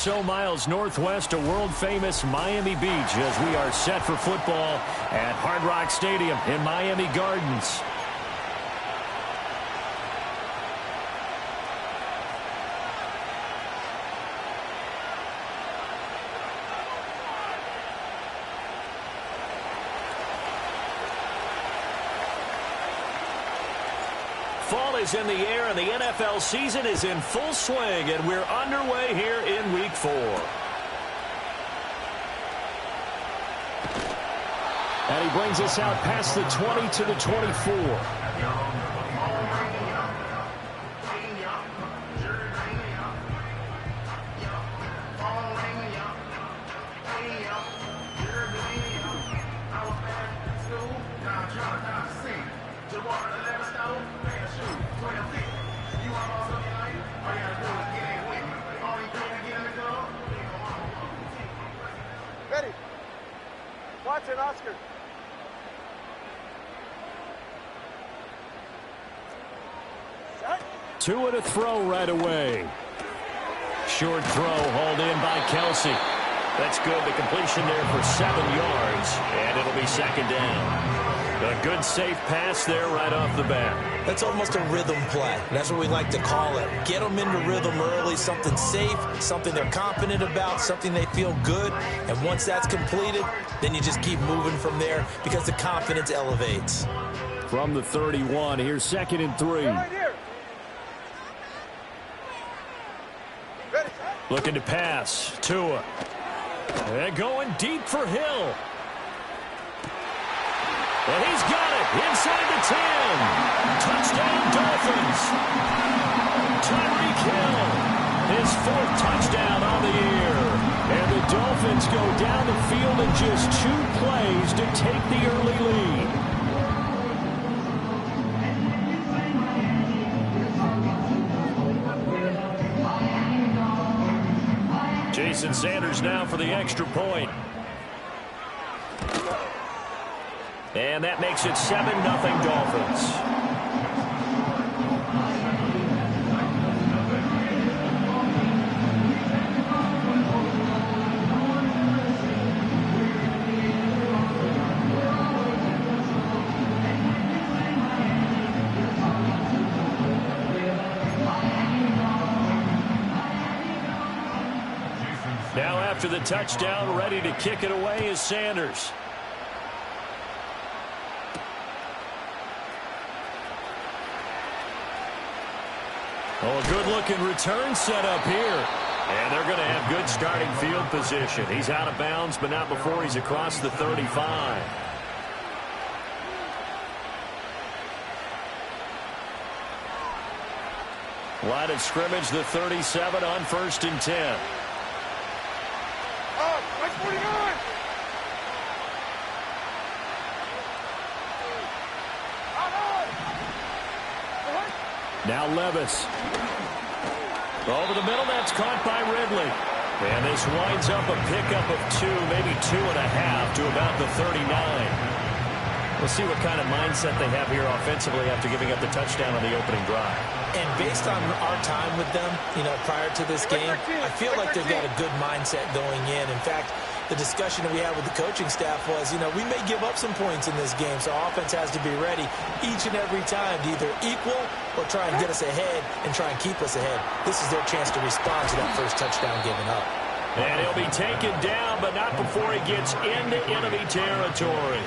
so miles northwest of world-famous Miami Beach as we are set for football at Hard Rock Stadium in Miami Gardens. Fall is in the air, and the NFL season is in full swing, and we're underway here in Week 4. And he brings us out past the 20 to the 24. Oscar. Two to throw right away. Short throw hauled in by Kelsey. That's good. The completion there for 7 yards, and it'll be second down. A good safe pass there right off the bat. That's almost a rhythm play. That's what we like to call it. Get them into rhythm early, something safe, something they're confident about, something they feel good. And once that's completed, then you just keep moving from there because the confidence elevates. From the 31, here's 2nd and 3. Looking to pass. Tua. And going deep for Hill. And he's got it inside the 10. Touchdown, Dolphins. Tyreek Hill, his 4th touchdown on the year. And the Dolphins go down the field in just 2 plays to take the early lead. Jason Sanders now for the extra point. And that makes it 7-0 Dolphins. Now after the touchdown, ready to kick it away is Sanders. Oh, a good-looking return set up here. And they're going to have good starting field position. He's out of bounds, but not before he's across the 35. Line of scrimmage, the 37 on 1st and 10. Now Levis. Over the middle, that's caught by Ridley. And this winds up a pickup of 2, maybe 2.5 to about the 39. We'll see what kind of mindset they have here offensively after giving up the touchdown on the opening drive. And based on our time with them, prior to this game, I feel like they've got a good mindset going in. In fact, the discussion that we had with the coaching staff was, we may give up some points in this game, so our offense has to be ready each and every time to either equal or try and get us ahead and try and keep us ahead. This is their chance to respond to that first touchdown given up. And he'll be taken down, but not before he gets into enemy territory.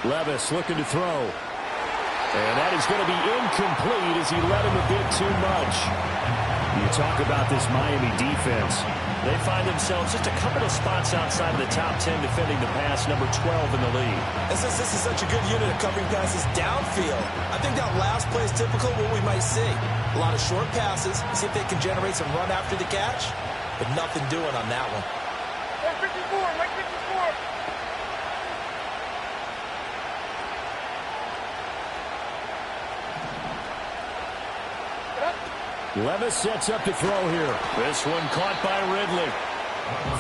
Levis looking to throw. And that is going to be incomplete as he led him a bit too much. You talk about this Miami defense. They find themselves just a couple of spots outside of the top 10 defending the pass, number 12 in the league. And since this is such a good unit of covering passes downfield, I think that last play is typical of what we might see. A lot of short passes, see if they can generate some run after the catch, but nothing doing on that one. 154, 154. Levis sets up to throw here. This one caught by Ridley.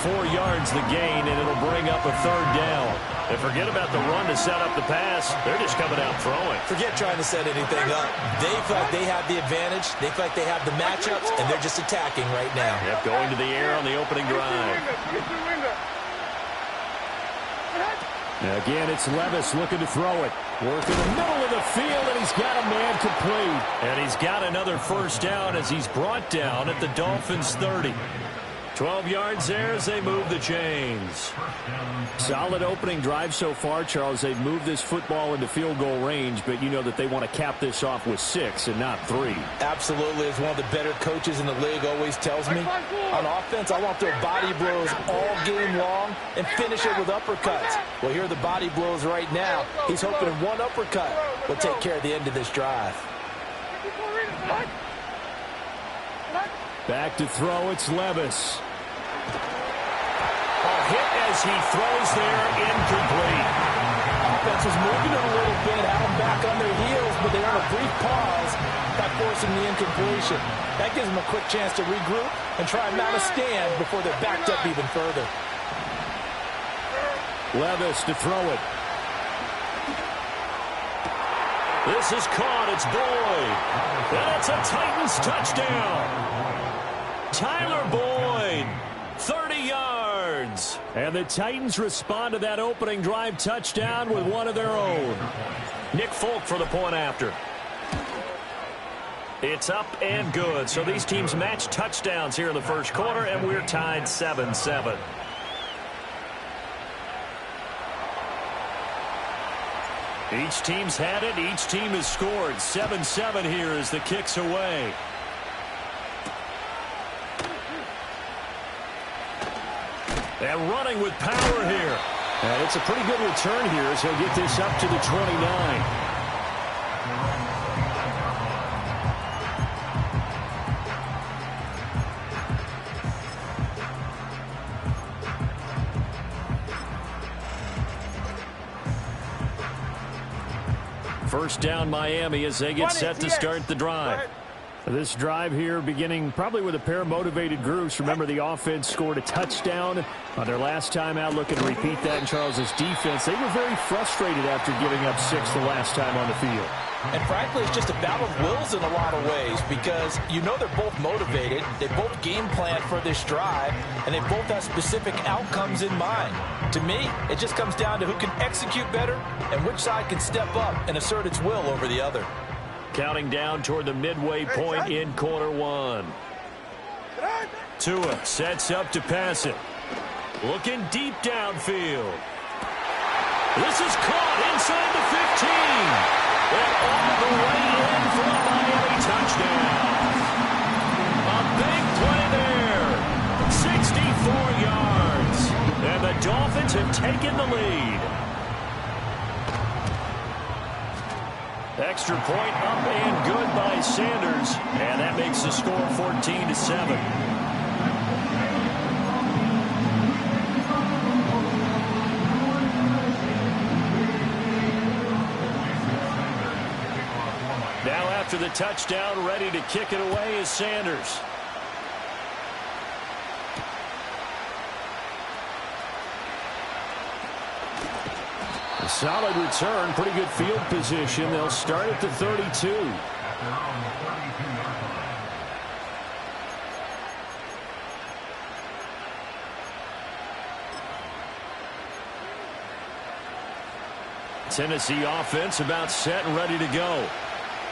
4 yards the gain, and it'll bring up a 3rd down. And forget about the run to set up the pass. They're just coming out throwing. Forget trying to set anything up. They feel like they have the advantage. They feel like they have the matchups, and they're just attacking right now. Yep, going to the air on the opening drive. Again, it's Levis looking to throw it. Work in the middle of the field, and he's got a man complete. And he's got another 1st down as he's brought down at the Dolphins' 30. 12 yards there as they move the chains. Solid opening drive so far, Charles. They've moved this football into field goal range, but you know that they want to cap this off with 6 and not 3. Absolutely. As one of the better coaches in the league always tells me, on offense, I want their body blows all game long and finish it with uppercuts. Well, here are the body blows right now. He's hoping one uppercut will take care of the end of this drive. Back to throw, it's Levis. Hit as he throws there, incomplete. Offense was moving it a little bit, had them back on their heels, but they earned a brief pause by forcing the incompletion. That gives them a quick chance to regroup and try and mount a stand before they're backed up even further. Levis to throw it. This is caught, it's Boyd. And it's a Titans touchdown. Tyler Boyd, 30 yards. And the Titans respond to that opening drive touchdown with one of their own. Nick Folk for the point after. It's up and good. So these teams match touchdowns here in the 1st quarter, and we're tied 7-7. Each team's had it. Each team has scored. 7-7 here as the kick's away. And running with power here. And it's a pretty good return here as he'll get this up to the 29. First down Miami as they get set to start the drive. This drive here beginning probably with a pair of motivated groups. Remember, the offense scored a touchdown on their last time out, looking to repeat that in Charles's defense. They were very frustrated after giving up 6 the last time on the field. And frankly, it's just a battle of wills in a lot of ways because you know they're both motivated. They both game plan for this drive, and they both have specific outcomes in mind. To me, it just comes down to who can execute better and which side can step up and assert its will over the other. Counting down toward the midway point in quarter 1. Tua sets up to pass it. Looking deep downfield. This is caught inside the 15. And all the way in for a Miami touchdown. A big play there. 64 yards. And the Dolphins have taken the lead. Extra point up and good by Sanders. And that makes the score 14-7. Now after the touchdown, ready to kick it away is Sanders. A solid return, pretty good field position. They'll start at the 32. Tennessee offense about set and ready to go.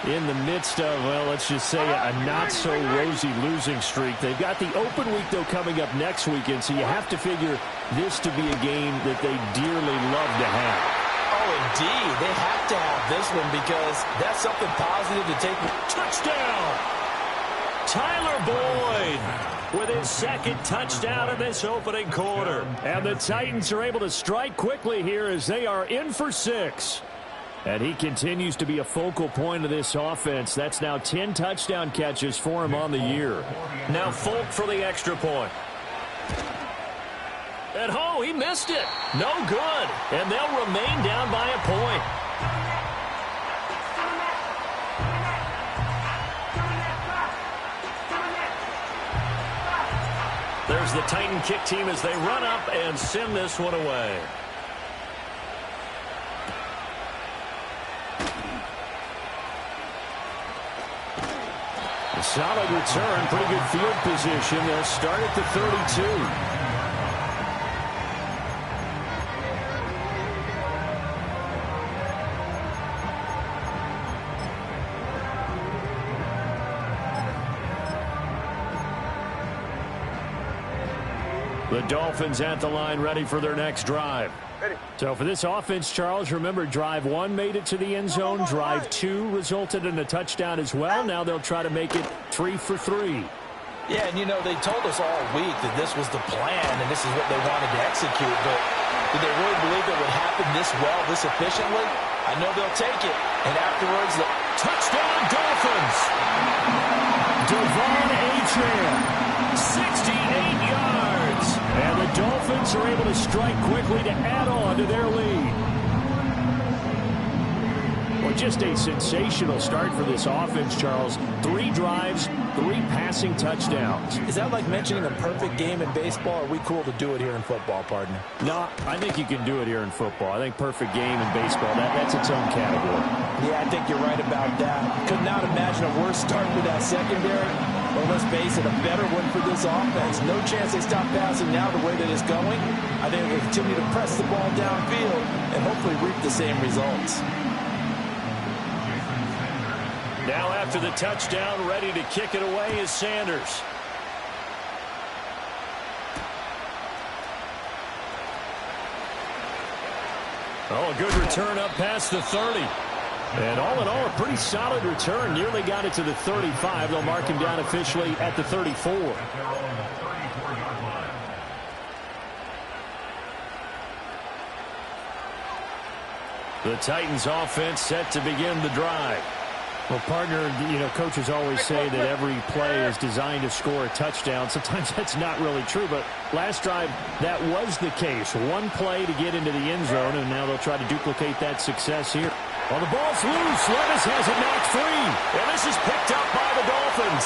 In the midst of, well, let's just say a not-so-rosy losing streak. They've got the open week, though, coming up next weekend, so you have to figure this to be a game that they dearly love to have. Oh, indeed. They have to have this one because that's something positive to take. Touchdown! Tyler Boyd with his 2nd touchdown in this opening quarter. And the Titans are able to strike quickly here as they are in for 6. And he continues to be a focal point of this offense. That's now 10 touchdown catches for him on the year. Now Folk for the extra point. And oh, he missed it. No good. And they'll remain down by a point. They're There's the Titan kick team as they run up and send this one away. A solid return, pretty good field position. They'll start at the 32. The Dolphins at the line, ready for their next drive. So for this offense, Charles, remember, drive 1 made it to the end zone. Drive 2 resulted in a touchdown as well. Now they'll try to make it 3 for 3. Yeah, and, you know, they told us all week that this was the plan and this is what they wanted to execute. But did they really believe it would happen this well, this efficiently? I know they'll take it. And afterwards, the touchdown Dolphins! Devon Achane, 68 yards. And the Dolphins are able to strike quickly to add on to their lead. Well, just a sensational start for this offense, Charles. 3 drives, 3 passing touchdowns. Is that like mentioning a perfect game in baseball? Or are we cool to do it here in football, partner? No, I think you can do it here in football. I think perfect game in baseball, that's its own category. Yeah, I think you're right about that. Could not imagine a worse start with that secondary. Well, let's face it, a better one for this offense. No chance they stop passing now the way that it's going. I think they'll continue to press the ball downfield and hopefully reap the same results. Now after the touchdown, ready to kick it away is Sanders. Oh, a good return up past the 30. And all in all, a pretty solid return. Nearly got it to the 35. They'll mark him down officially at the 34. The Titans offense set to begin the drive. Well, partner, you know, coaches always say that every play is designed to score a touchdown. Sometimes that's not really true, but last drive, that was the case. 1 play to get into the end zone, and now they'll try to duplicate that success here. Well, the ball's loose. Levis has it knocked free. And this is picked up by the Dolphins.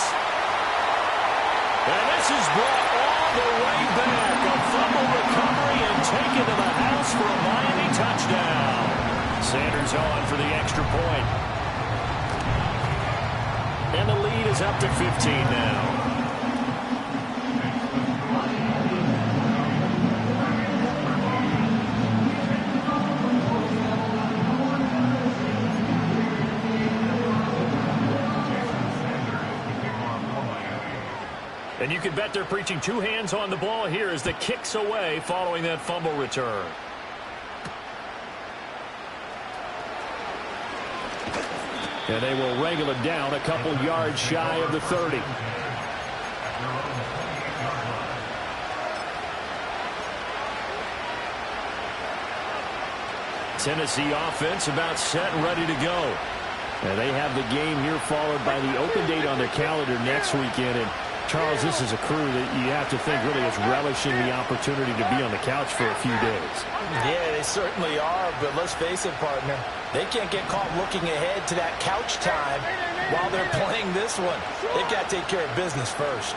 And this is brought all the way back. A fumble recovery and taken to the house for a Miami touchdown. Sanders on for the extra point. And the lead is up to 15 now. And you can bet they're preaching 2 hands on the ball here as the kick's away following that fumble return. And they will wrangle it down a couple yards shy of the 30. Tennessee offense about set and ready to go. And they have the game here followed by the open date on their calendar next weekend. And Charles, this is a crew that you have to think really is relishing the opportunity to be on the couch for a few days. Yeah, they certainly are, but let's face it, partner. They can't get caught looking ahead to that couch time while they're playing this one. They've got to take care of business first.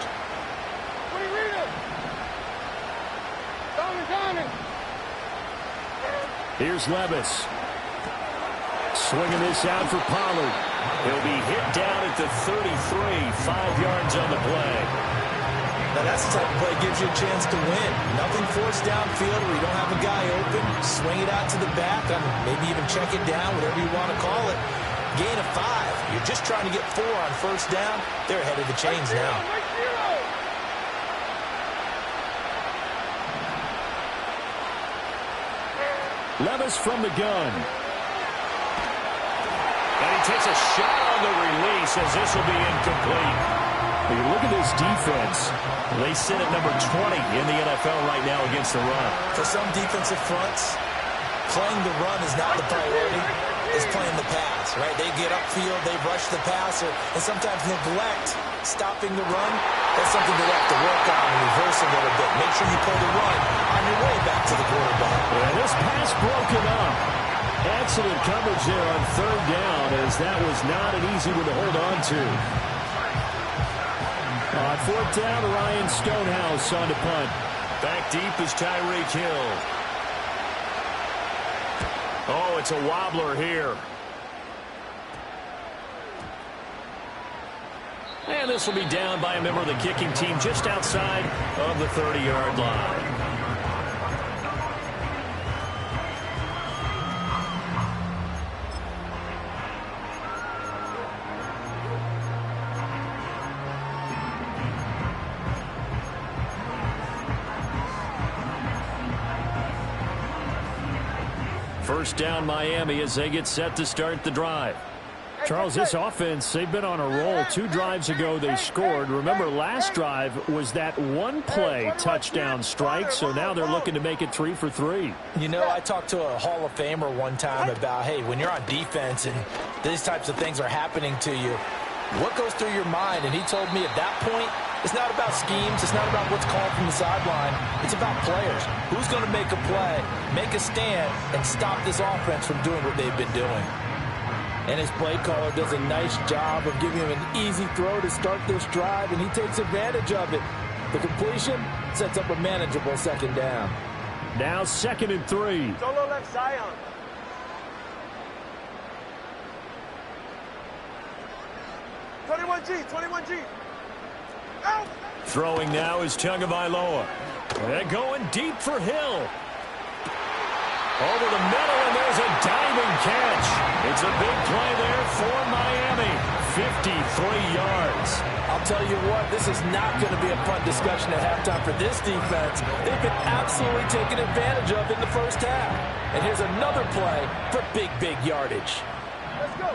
Here's Levis. Swinging this out for Pollard. He'll be hit down at the 33, 5 yards on the play. Now that's the type of play that gives you a chance to win. Nothing forced downfield where you don't have a guy open. Swing it out to the back, maybe even check it down, whatever you want to call it. Gain of 5. You're just trying to get 4 on first down. They're ahead of the chains now. Levis from the gun. And he takes a shot on the release as this will be incomplete. You look at this defense. They sit at number 20 in the NFL right now against the run. For some defensive fronts, playing the run is not the priority. It's playing the pass, right? They get upfield, they rush the passer, and sometimes neglect stopping the run. That's something they have to work on and reverse a little bit. Make sure you play the run on your way back to the quarterback. And this pass broken up. Excellent coverage there on third down, as that was not an easy one to hold on to. On fourth down, Ryan Stonehouse on to punt. Back deep is Tyreek Hill. Oh, it's a wobbler here. And this will be down by a member of the kicking team just outside of the 30-yard line. First down Miami as they get set to start the drive. Charles, this offense, they've been on a roll. 2 drives ago they scored. Remember, last drive was that one-play touchdown strike, so now they're looking to make it 3 for 3. You know, I talked to a Hall of Famer one time about, hey, when you're on defense and these types of things are happening to you, what goes through your mind? And he told me at that point, it's not about schemes. It's not about what's called from the sideline. It's about players. Who's going to make a play, make a stand, and stop this offense from doing what they've been doing? And his play caller does a nice job of giving him an easy throw to start this drive, and he takes advantage of it. The completion sets up a manageable second down. Now 2nd and 3. Solo left Zion. Twenty-one G. Out. Throwing now is Tagovailoa. They're going deep for Hill. Over the middle, and there's a diving catch. It's a big play there for Miami. 53 yards. I'll tell you what, this is not going to be a fun discussion at halftime for this defense. They've been absolutely taken advantage of in the first half. And here's another play for big yardage. Let's go.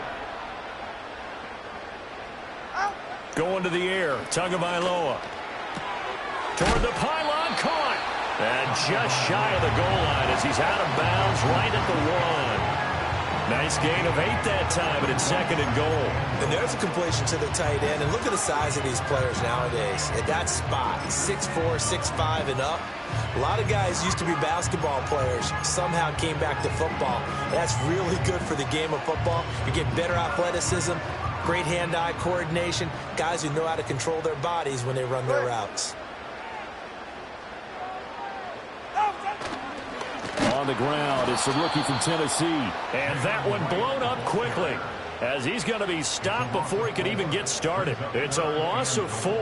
Out. Going to the air, Tagovailoa. Toward the pylon, caught. And just shy of the goal line as he's out of bounds right at the 1. Nice gain of 8 that time, but it's 2nd and goal. And there's a completion to the tight end. And look at the size of these players nowadays. At that spot, 6'4", 6'5", and up. A lot of guys used to be basketball players, somehow came back to football. That's really good for the game of football. You get better athleticism, great hand-eye coordination, guys who know how to control their bodies when they run their routes. On the ground, it's the rookie from Tennessee. And that one blown up quickly as he's going to be stopped before he can even get started. It's a loss of 4.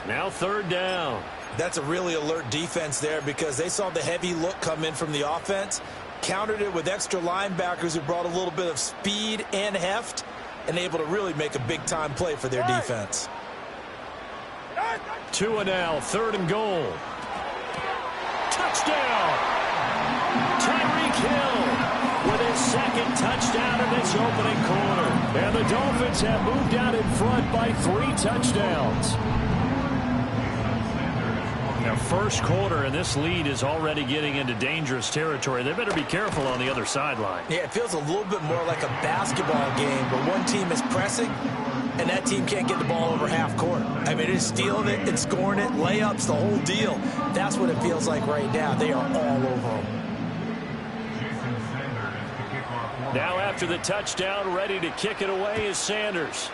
Now 3rd down. That's a really alert defense there because they saw the heavy look come in from the offense, countered it with extra linebackers who brought a little bit of speed and heft, and able to really make a big-time play for their defense. 2 and now, 3rd and goal. Touchdown! Tyreek Hill with his 2nd touchdown in this opening quarter. And the Dolphins have moved out in front by 3 touchdowns. Now, first quarter, and this lead is already getting into dangerous territory. They better be careful on the other sideline. Yeah, it feels a little bit more like a basketball game where one team is pressing and that team can't get the ball over half court. I mean, it's stealing it and scoring it, layups, the whole deal. That's what it feels like right now. They are all over them. Now after the touchdown, ready to kick it away is Sanders.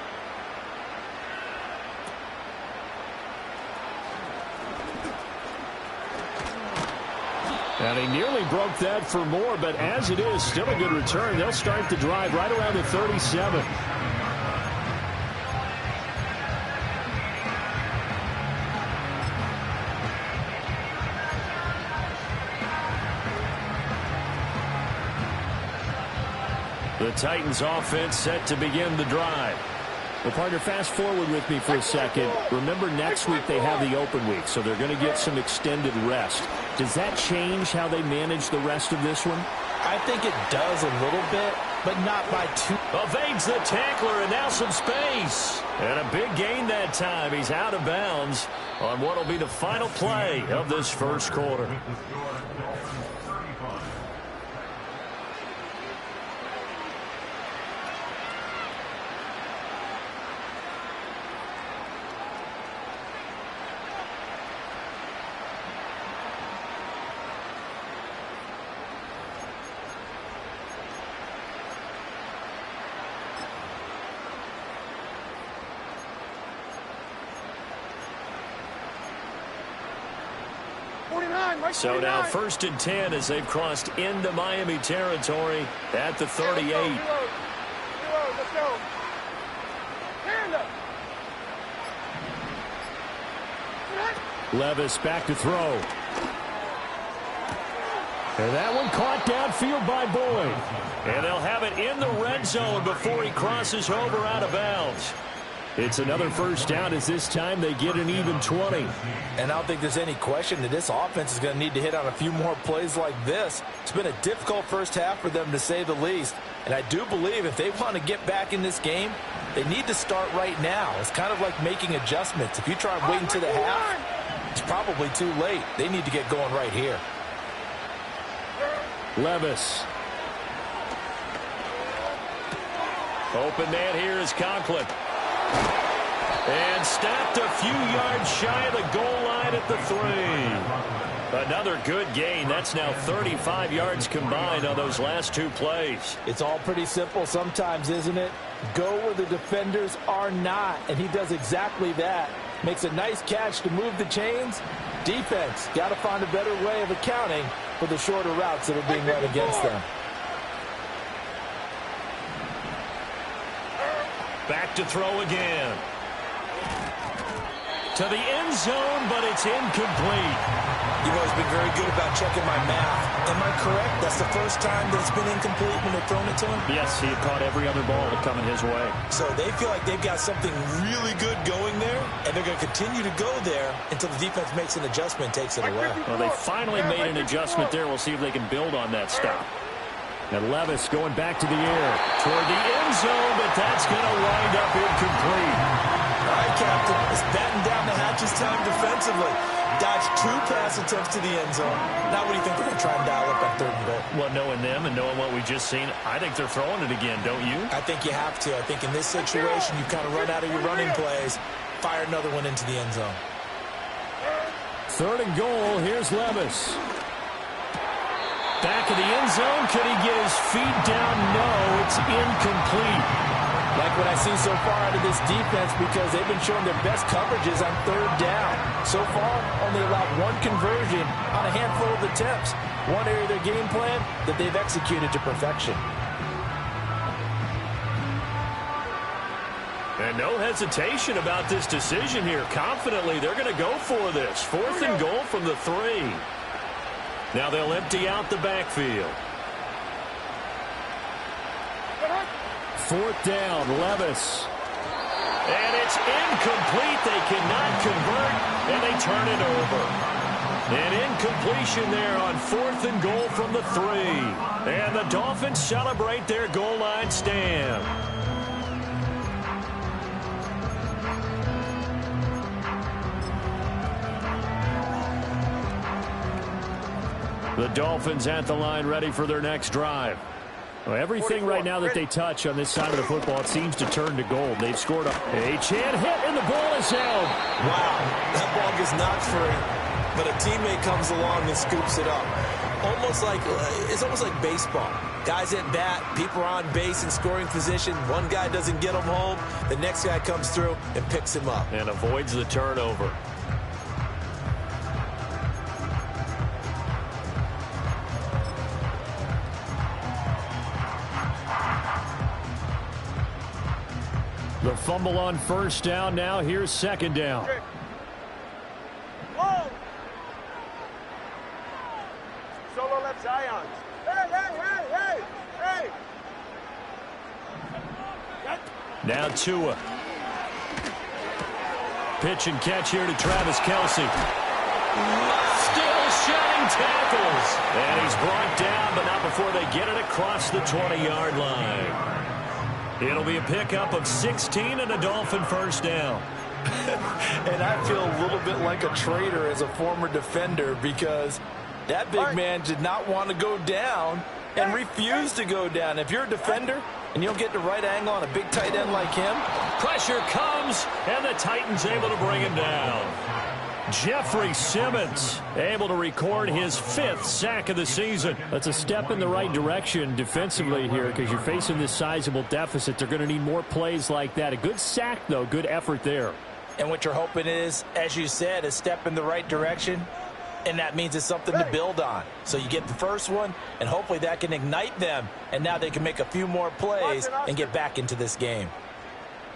And he nearly broke that for more, but as it is, still a good return. They'll start the drive right around the 37. The Titans offense set to begin the drive. Well, partner, fast forward with me for a second. Remember, next week they have the open week, so they're going to get some extended rest. Does that change how they manage the rest of this one? I think it does a little bit, but not by too. Evades the tackler, and now some space. And a big gain that time. He's out of bounds on what will be the final play of this first quarter. So now 1st and 10 as they've crossed into Miami territory at the 38. Let's go. Hand up. Levis back to throw. And that one caught downfield by Boyd. And they'll have it in the red zone before he crosses over out of bounds. It's another first down as this time they get an even 20. And I don't think there's any question that this offense is going to need to hit on a few more plays like this. It's been a difficult first half for them, to say the least. And I do believe if they want to get back in this game, they need to start right now. It's kind of like making adjustments. If you try and wait until the half, it's probably too late. They need to get going right here. Levis. Open man here is Conklin. And stopped a few yards shy of the goal line at the 3. Another good gain. That's now 35 yards combined on those last 2 plays. It's all pretty simple sometimes, isn't it? Go where the defenders are not, and he does exactly that. Makes a nice catch to move the chains. Defense got to find a better way of accounting for the shorter routes that are being run against them. Back to throw again. To the end zone, but it's incomplete. You've always been very good about checking my math. Am I correct? That's the first time that it's been incomplete when they've thrown it to him? Yes, he had caught every other ball that coming his way. So they feel like they've got something really good going there, and they're going to continue to go there until the defense makes an adjustment and takes it away. Well, they finally made an adjustment there. We'll see if they can build on that stop. And Levis going back to the air toward the end zone, but that's going to wind up incomplete. All right, Captain, it's batten down the hatches time defensively. Dodged 2 pass attempts to the end zone. Now what do you think they're going to try and dial up on 3rd and goal? Well, knowing them and knowing what we just seen, I think they're throwing it again, don't you? I think you have to. I think in this situation, you kind of run out of your running plays, fire another one into the end zone. 3rd and goal, here's Levis. Back of the end zone, could he get his feet down? No, it's incomplete. Like what I see so far out of this defense, because they've been showing their best coverages on 3rd down. So far, only allowed 1 conversion on a handful of attempts. One area of their game plan that they've executed to perfection. And no hesitation about this decision here. Confidently, they're going to go for this. 4th and goal from the 3. Now they'll empty out the backfield. 4th down, Levis. And it's incomplete. They cannot convert, and they turn it over. An incompletion there on 4th and goal from the 3. And the Dolphins celebrate their goal line stand. The Dolphins at the line, ready for their next drive. Well, everything right now that they touch on this side of the football, it seems to turn to gold. They've scored a Chan hit, and the ball is held. Wow, that ball gets knocked free, but a teammate comes along and scoops it up. It's almost like baseball. Guys at bat, people are on base in scoring position. One guy doesn't get him home. The next guy comes through and picks him up. And avoids the turnover. The fumble on 1st down. Now here's 2nd down. Whoa! Solo left Zion. Hey! Now Tua. Pitch and catch here to Travis Kelce. Still shedding tackles. And he's brought down, but not before they get it across the 20-yard line. It'll be a pickup of 16 and a Dolphin 1st down. And I feel a little bit like a traitor as a former defender, because that big man did not want to go down and refused to go down. If you're a defender and you don't get the right angle on a big tight end like him. Pressure comes, and the Titans able to bring him down. Jeffrey Simmons able to record his 5th sack of the season. That's a step in the right direction defensively here, because you're facing this sizable deficit. They're going to need more plays like that. A good sack, though. Good effort there. And what you're hoping is, as you said, a step in the right direction. And that means it's something to build on. So you get the first one, and hopefully that can ignite them, and now they can make a few more plays and get back into this game.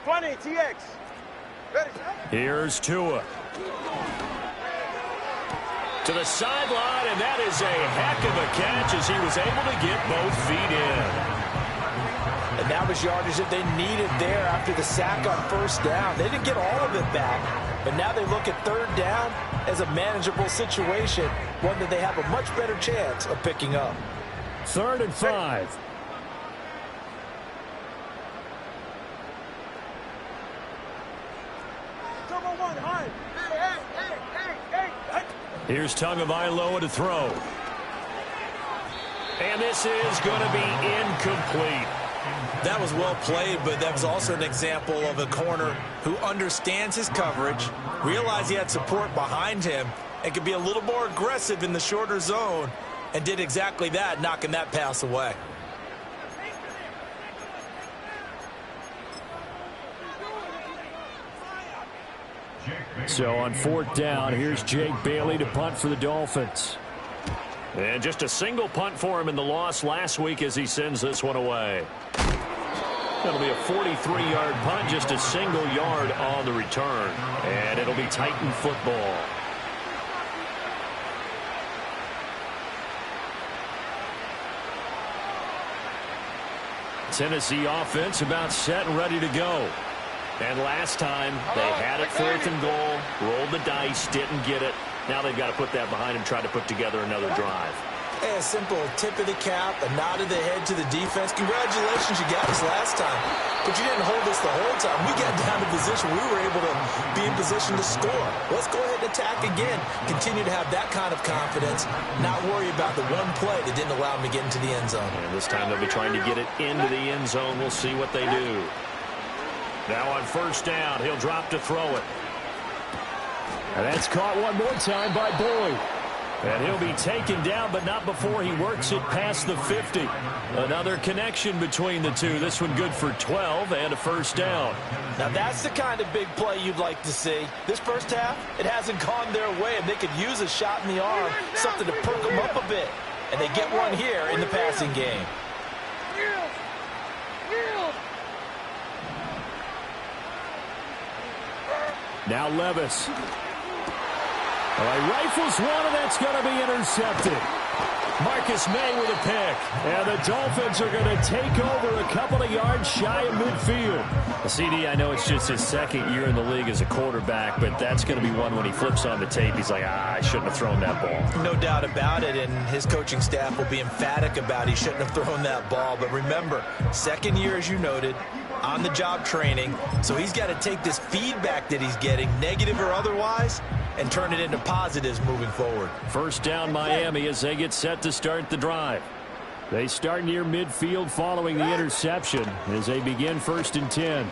20, TX. Ready. Here's Tua. To the sideline, and that is a heck of a catch as he was able to get both feet in. And that was yardage that they needed there after the sack on first down. They didn't get all of it back, but now they look at third down as a manageable situation, one that they have a much better chance of picking up. 3rd and 5. Here's Tagovailoa to throw. And this is going to be incomplete. That was well played, but that was also an example of a corner who understands his coverage, realized he had support behind him, and could be a little more aggressive in the shorter zone, and did exactly that, knocking that pass away. So on 4th down, here's Jake Bailey to punt for the Dolphins. And just a single punt for him in the loss last week as he sends this one away. That'll be a 43-yard punt, just a single yard on the return. And it'll be Titan football. Tennessee offense about set and ready to go. And last time, they had it 4th and goal, rolled the dice, didn't get it. Now they've got to put that behind and try to put together another drive. A simple tip of the cap, a nod of the head to the defense. Congratulations, you got us last time. But you didn't hold us the whole time. We got down to position. We were able to be in position to score. Let's go ahead and attack again. Continue to have that kind of confidence. Not worry about the one play that didn't allow them to get into the end zone. And this time they'll be trying to get it into the end zone. We'll see what they do. Now on 1st down, he'll drop to throw it. And that's caught one more time by Boyd. And he'll be taken down, but not before he works it past the 50. Another connection between the two. This one good for 12 and a 1st down. Now that's the kind of big play you'd like to see. This first half, it hasn't gone their way, and they could use a shot in the arm, something to perk them up a bit. And they get one here in the passing game. Now Levis. All right, rifles one, and that's going to be intercepted. Marcus May with a pick. And the Dolphins are going to take over a couple of yards shy of midfield. CD, I know it's just his 2nd year in the league as a quarterback, but that's going to be one when he flips on the tape. He's like, I shouldn't have thrown that ball. No doubt about it, and his coaching staff will be emphatic about he shouldn't have thrown that ball. But remember, 2nd year, as you noted, on-the-job training, so he's got to take this feedback that he's getting, negative or otherwise, and turn it into positives moving forward. 1st down Miami as they get set to start the drive. They start near midfield following the interception as they begin 1st and 10.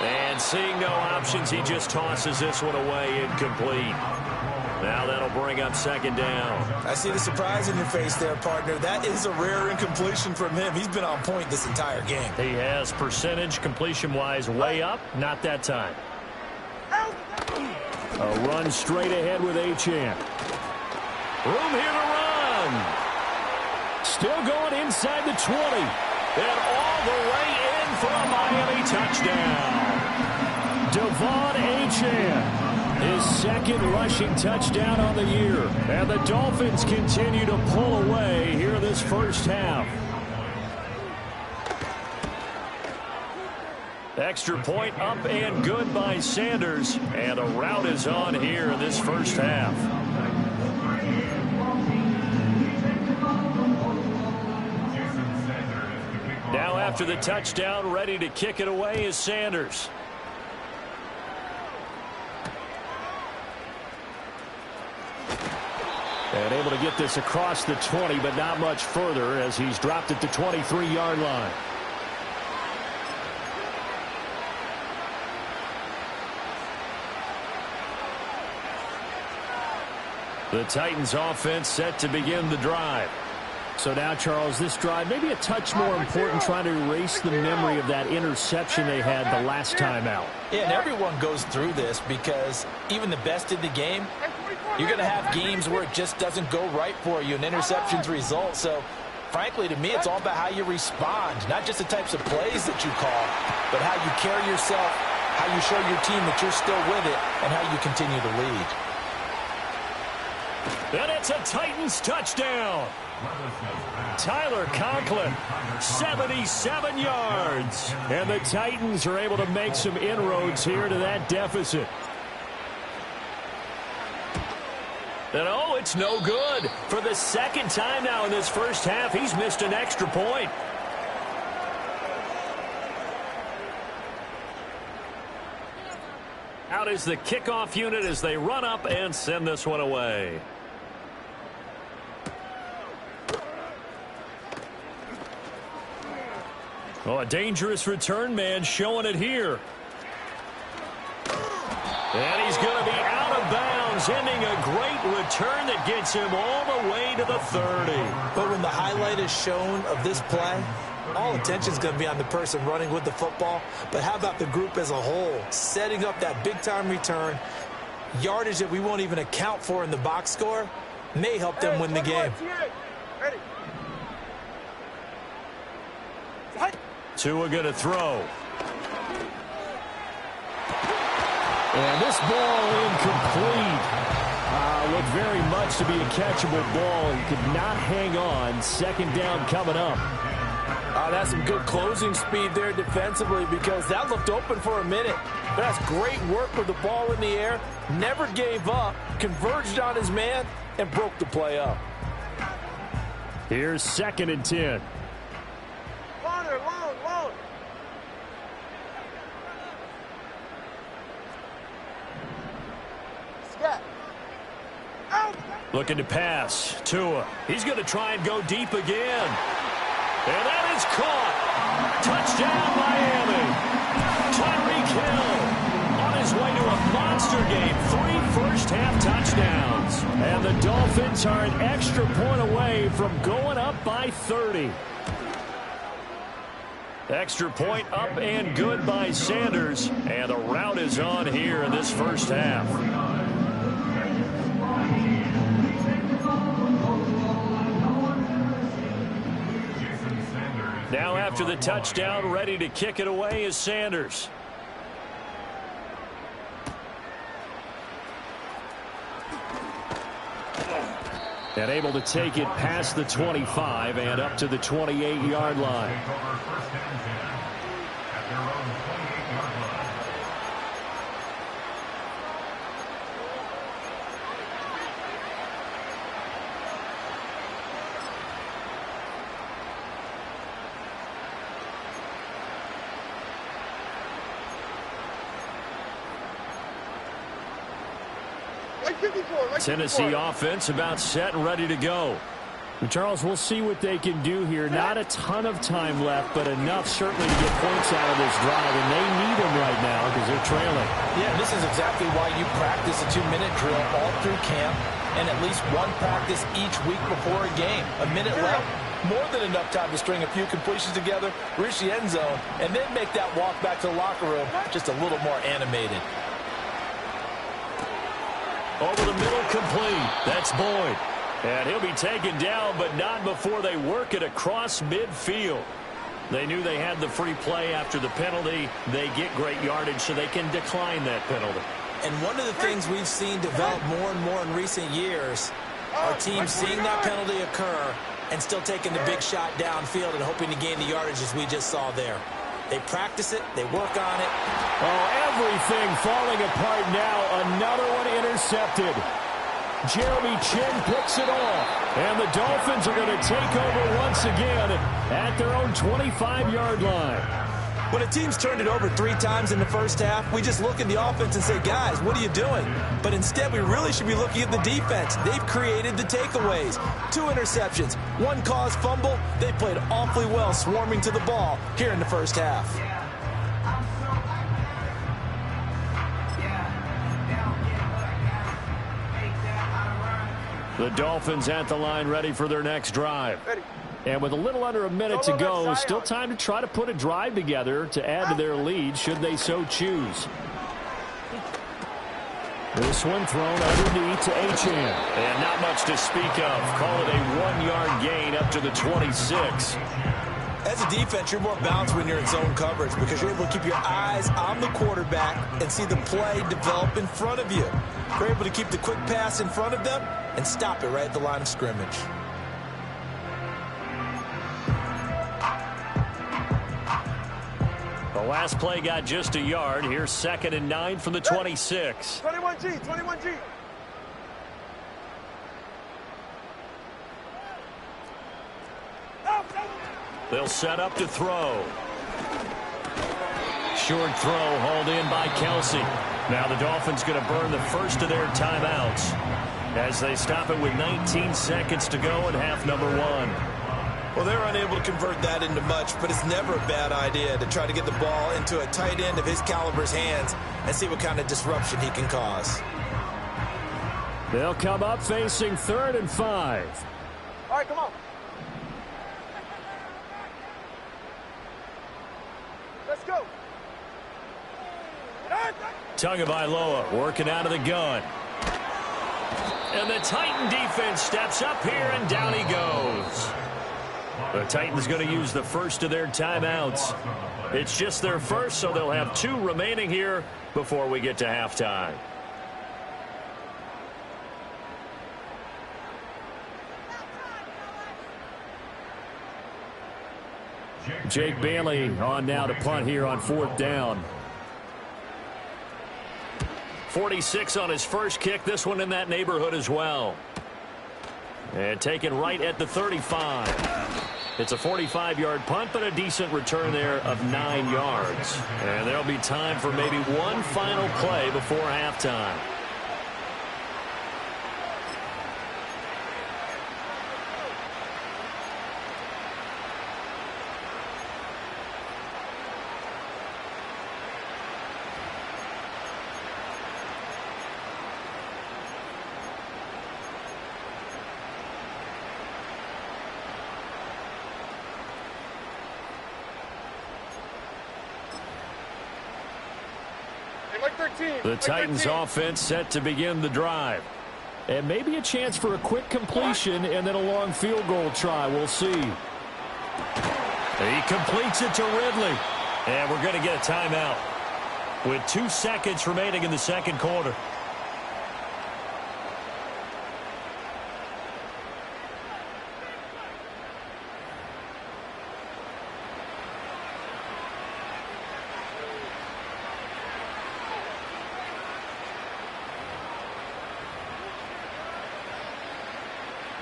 And seeing no options, he just tosses this one away incomplete. Now that'll bring up 2nd down. I see the surprise in your face there, partner. That is a rare incompletion from him. He's been on point this entire game. He has percentage completion-wise way up, not that time. A run straight ahead with Achane. Room here to run. Still going inside the 20. And all the way in for a Miami touchdown. Devon Achane. His 2nd rushing touchdown on the year. And the Dolphins continue to pull away here this 1st half. Extra point up and good by Sanders. And a rout is on here in this 1st half. Now after the touchdown, ready to kick it away is Sanders. And able to get this across the 20, but not much further as he's dropped at the 23-yard line. The Titans offense set to begin the drive. So now, Charles, this drive maybe a touch more important, trying to erase the memory of that interception they had the last time out. Yeah, and everyone goes through this because even the best in the game, you're going to have games where it just doesn't go right for you, and interceptions result. So, frankly, to me, it's all about how you respond, not just the types of plays that you call, but how you carry yourself, how you show your team that you're still with it, and how you continue to lead. And it's a Titans touchdown. Tyler Conklin, 77 yards. And the Titans are able to make some inroads here to that deficit. And oh, it's no good. For the second time now in this first half, he's missed an extra point. Out is the kickoff unit as they run up and send this one away. Oh, a dangerous return man showing it here. And he's going to be out of bounds, ending a great return that gets him all the way to the 30. But when the highlight is shown of this play, all attention is going to be on the person running with the football. But how about the group as a whole, setting up that big-time return, yardage that we won't even account for in the box score, may help them win the game. Ready. Tua going to throw. And this ball incomplete. Looked very much to be a catchable ball. He could not hang on. Second down coming up. That's some good closing speed there defensively, because that looked open for a minute. But that's great work with the ball in the air. Never gave up, converged on his man, and broke the play up. Here's 2nd and 10. Long. Scott. Out. Looking to pass. Tua. He's going to try and go deep again. And that is caught. Touchdown, Miami. Tyreek Hill on his way to a monster game. 3 first-half touchdowns. And the Dolphins are an extra point away from going up by 30. Extra point up and good by Sanders. And a rout is on here in this first half. Now after the touchdown, ready to kick it away is Sanders. And able to take it past the 25 and up to the 28-yard line. Tennessee offense about set and ready to go. And Charles, we'll see what they can do here. Not a ton of time left, but enough certainly to get points out of this drive, and they need them right now because they're trailing. Yeah, this is exactly why you practice a 2-minute drill all through camp and at least one practice each week before a game. A minute left, more than enough time to string a few completions together, reach the end zone, and then make that walk back to the locker room just a little more animated. Over the middle, complete. That's Boyd. And he'll be taken down, but not before they work it across midfield. They knew they had the free play after the penalty. They get great yardage, so they can decline that penalty. And one of the things we've seen develop more and more in recent years are teams seeing that penalty occur and still taking the big shot downfield and hoping to gain the yardage as we just saw there. They practice it. They work on it. Oh, everything falling apart now. Another one intercepted. Jeremy Chin picks it off. And the Dolphins are going to take over once again at their own 25-yard line. When a team's turned it over 3 times in the first half, we just look at the offense and say, guys, what are you doing? But instead, we really should be looking at the defense. They've created the takeaways. 2 interceptions, 1 caused fumble. They played awfully well swarming to the ball here in the first half. The Dolphins at the line ready for their next drive. Ready. And with a little under a minute to go, still time to try to put a drive together to add to their lead should they so choose. This one thrown underneath to Achane. And not much to speak of. Call it a 1-yard gain up to the 26. As a defense, you're more balanced when you're in zone coverage because you're able to keep your eyes on the quarterback and see the play develop in front of you. You're able to keep the quick pass in front of them and stop it right at the line of scrimmage. The last play got just a yard. Here's 2nd and 9 from the 26. 21G, 21G. They'll set up to throw. Short throw hauled in by Kelsey. Now the Dolphins going to burn the first of their timeouts as they stop it with 19 seconds to go in half number 1. Well, they're unable to convert that into much, but it's never a bad idea to try to get the ball into a tight end of his caliber's hands and see what kind of disruption he can cause. They'll come up facing 3rd and 5. All right, come on. Let's go. Tagovailoa working out of the gun. And the Titan defense steps up here, and down he goes. The Titans going to use the first of their timeouts. It's just their first, so they'll have 2 remaining here before we get to halftime. Jake Bailey on now to punt here on 4th down. 46 on his first kick. This one in that neighborhood as well. And taken right at the 35. It's a 45-yard punt, but a decent return there of 9 yards. And there'll be time for maybe one final play before halftime. The Titans offense set to begin the drive. And maybe a chance for a quick completion and then a long field goal try. We'll see. He completes it to Ridley. And we're going to get a timeout with 2 seconds remaining in the second quarter.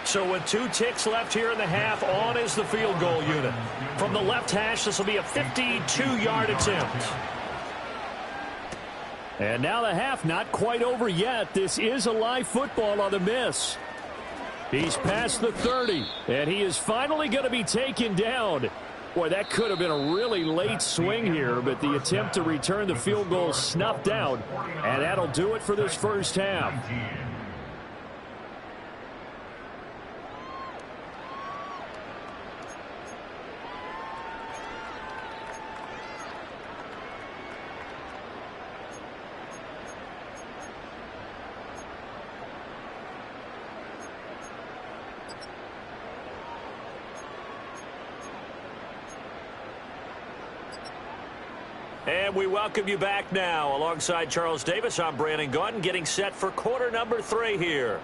So with 2 ticks left here in the half, on is the field goal unit. From the left hash, this will be a 52-yard attempt. And now the half not quite over yet. This is a live football on the miss. He's past the 30, and he is finally going to be taken down. Boy, that could have been a really late swing here, but the attempt to return the field goal snuffed out, and that'll do it for this first half. And we welcome you back now. Alongside Charles Davis, I'm Brandon Gaudin, getting set for quarter number 3 here.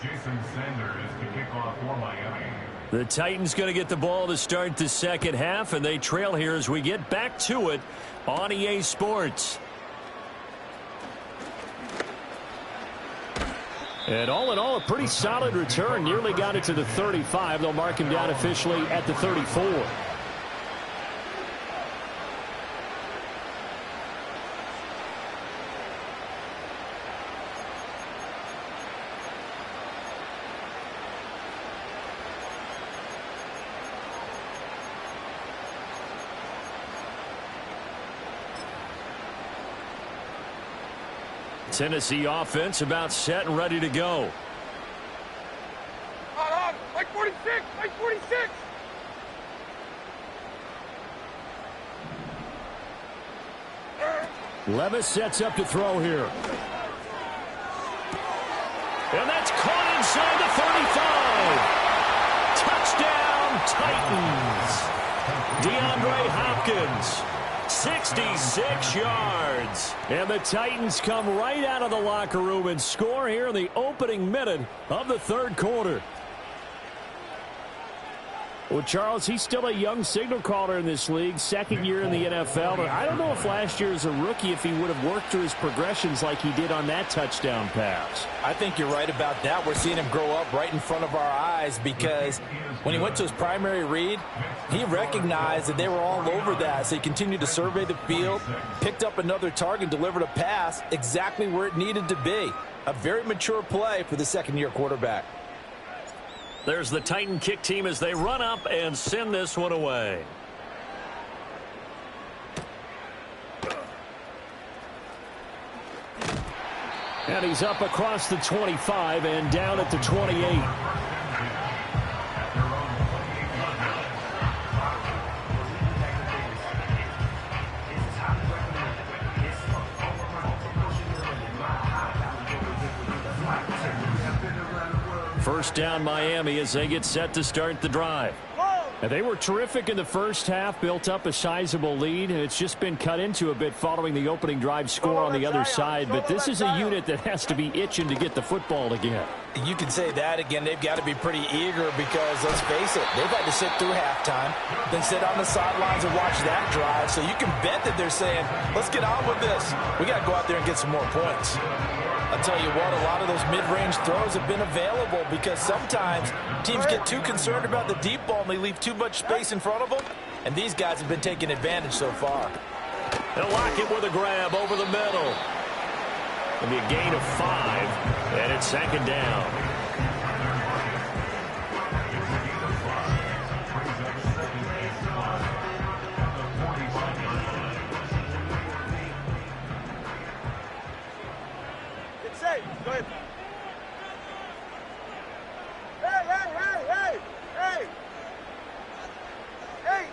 Jason Sanders to kick off for Miami. The Titans going to get the ball to start the second half, and they trail here as we get back to it on EA Sports. And all in all, a pretty solid return. Nearly got it to the 35. They'll mark him down officially at the 34. Tennessee offense about set and ready to go. On. Like 46. Like 46. Levis sets up to throw here. And that's caught inside the 35. Touchdown, Titans. DeAndre Hopkins, 66 yards. And the Titans come right out of the locker room and score here in the opening minute of the third quarter. Well, Charles, he's still a young signal caller in this league, second year in the NFL. But I don't know if last year as a rookie, if he would have worked through his progressions like he did on that touchdown pass. I think you're right about that. We're seeing him grow up right in front of our eyes because when he went to his primary read, he recognized that they were all over that. So he continued to survey the field, picked up another target, delivered a pass exactly where it needed to be. A very mature play for the second-year quarterback. There's the Titan kick team as they run up and send this one away. And he's up across the 25 and down at the 28. First down Miami as they get set to start the drive. And they were terrific in the first half, built up a sizable lead, and it's just been cut into a bit following the opening drive score on the other side. But this is a unit that has to be itching to get the football again. You can say that again. They've got to be pretty eager because, let's face it, they've had to sit through halftime, then sit on the sidelines and watch that drive. So you can bet that they're saying, let's get on with this. We got to go out there and get some more points. I'll tell you what, a lot of those mid-range throws have been available because sometimes teams get too concerned about the deep ball and they leave too much space in front of them, and these guys have been taking advantage so far. They'll lock it with a grab over the middle. It'll be a gain of 5, and it's second down. Go ahead. Hey.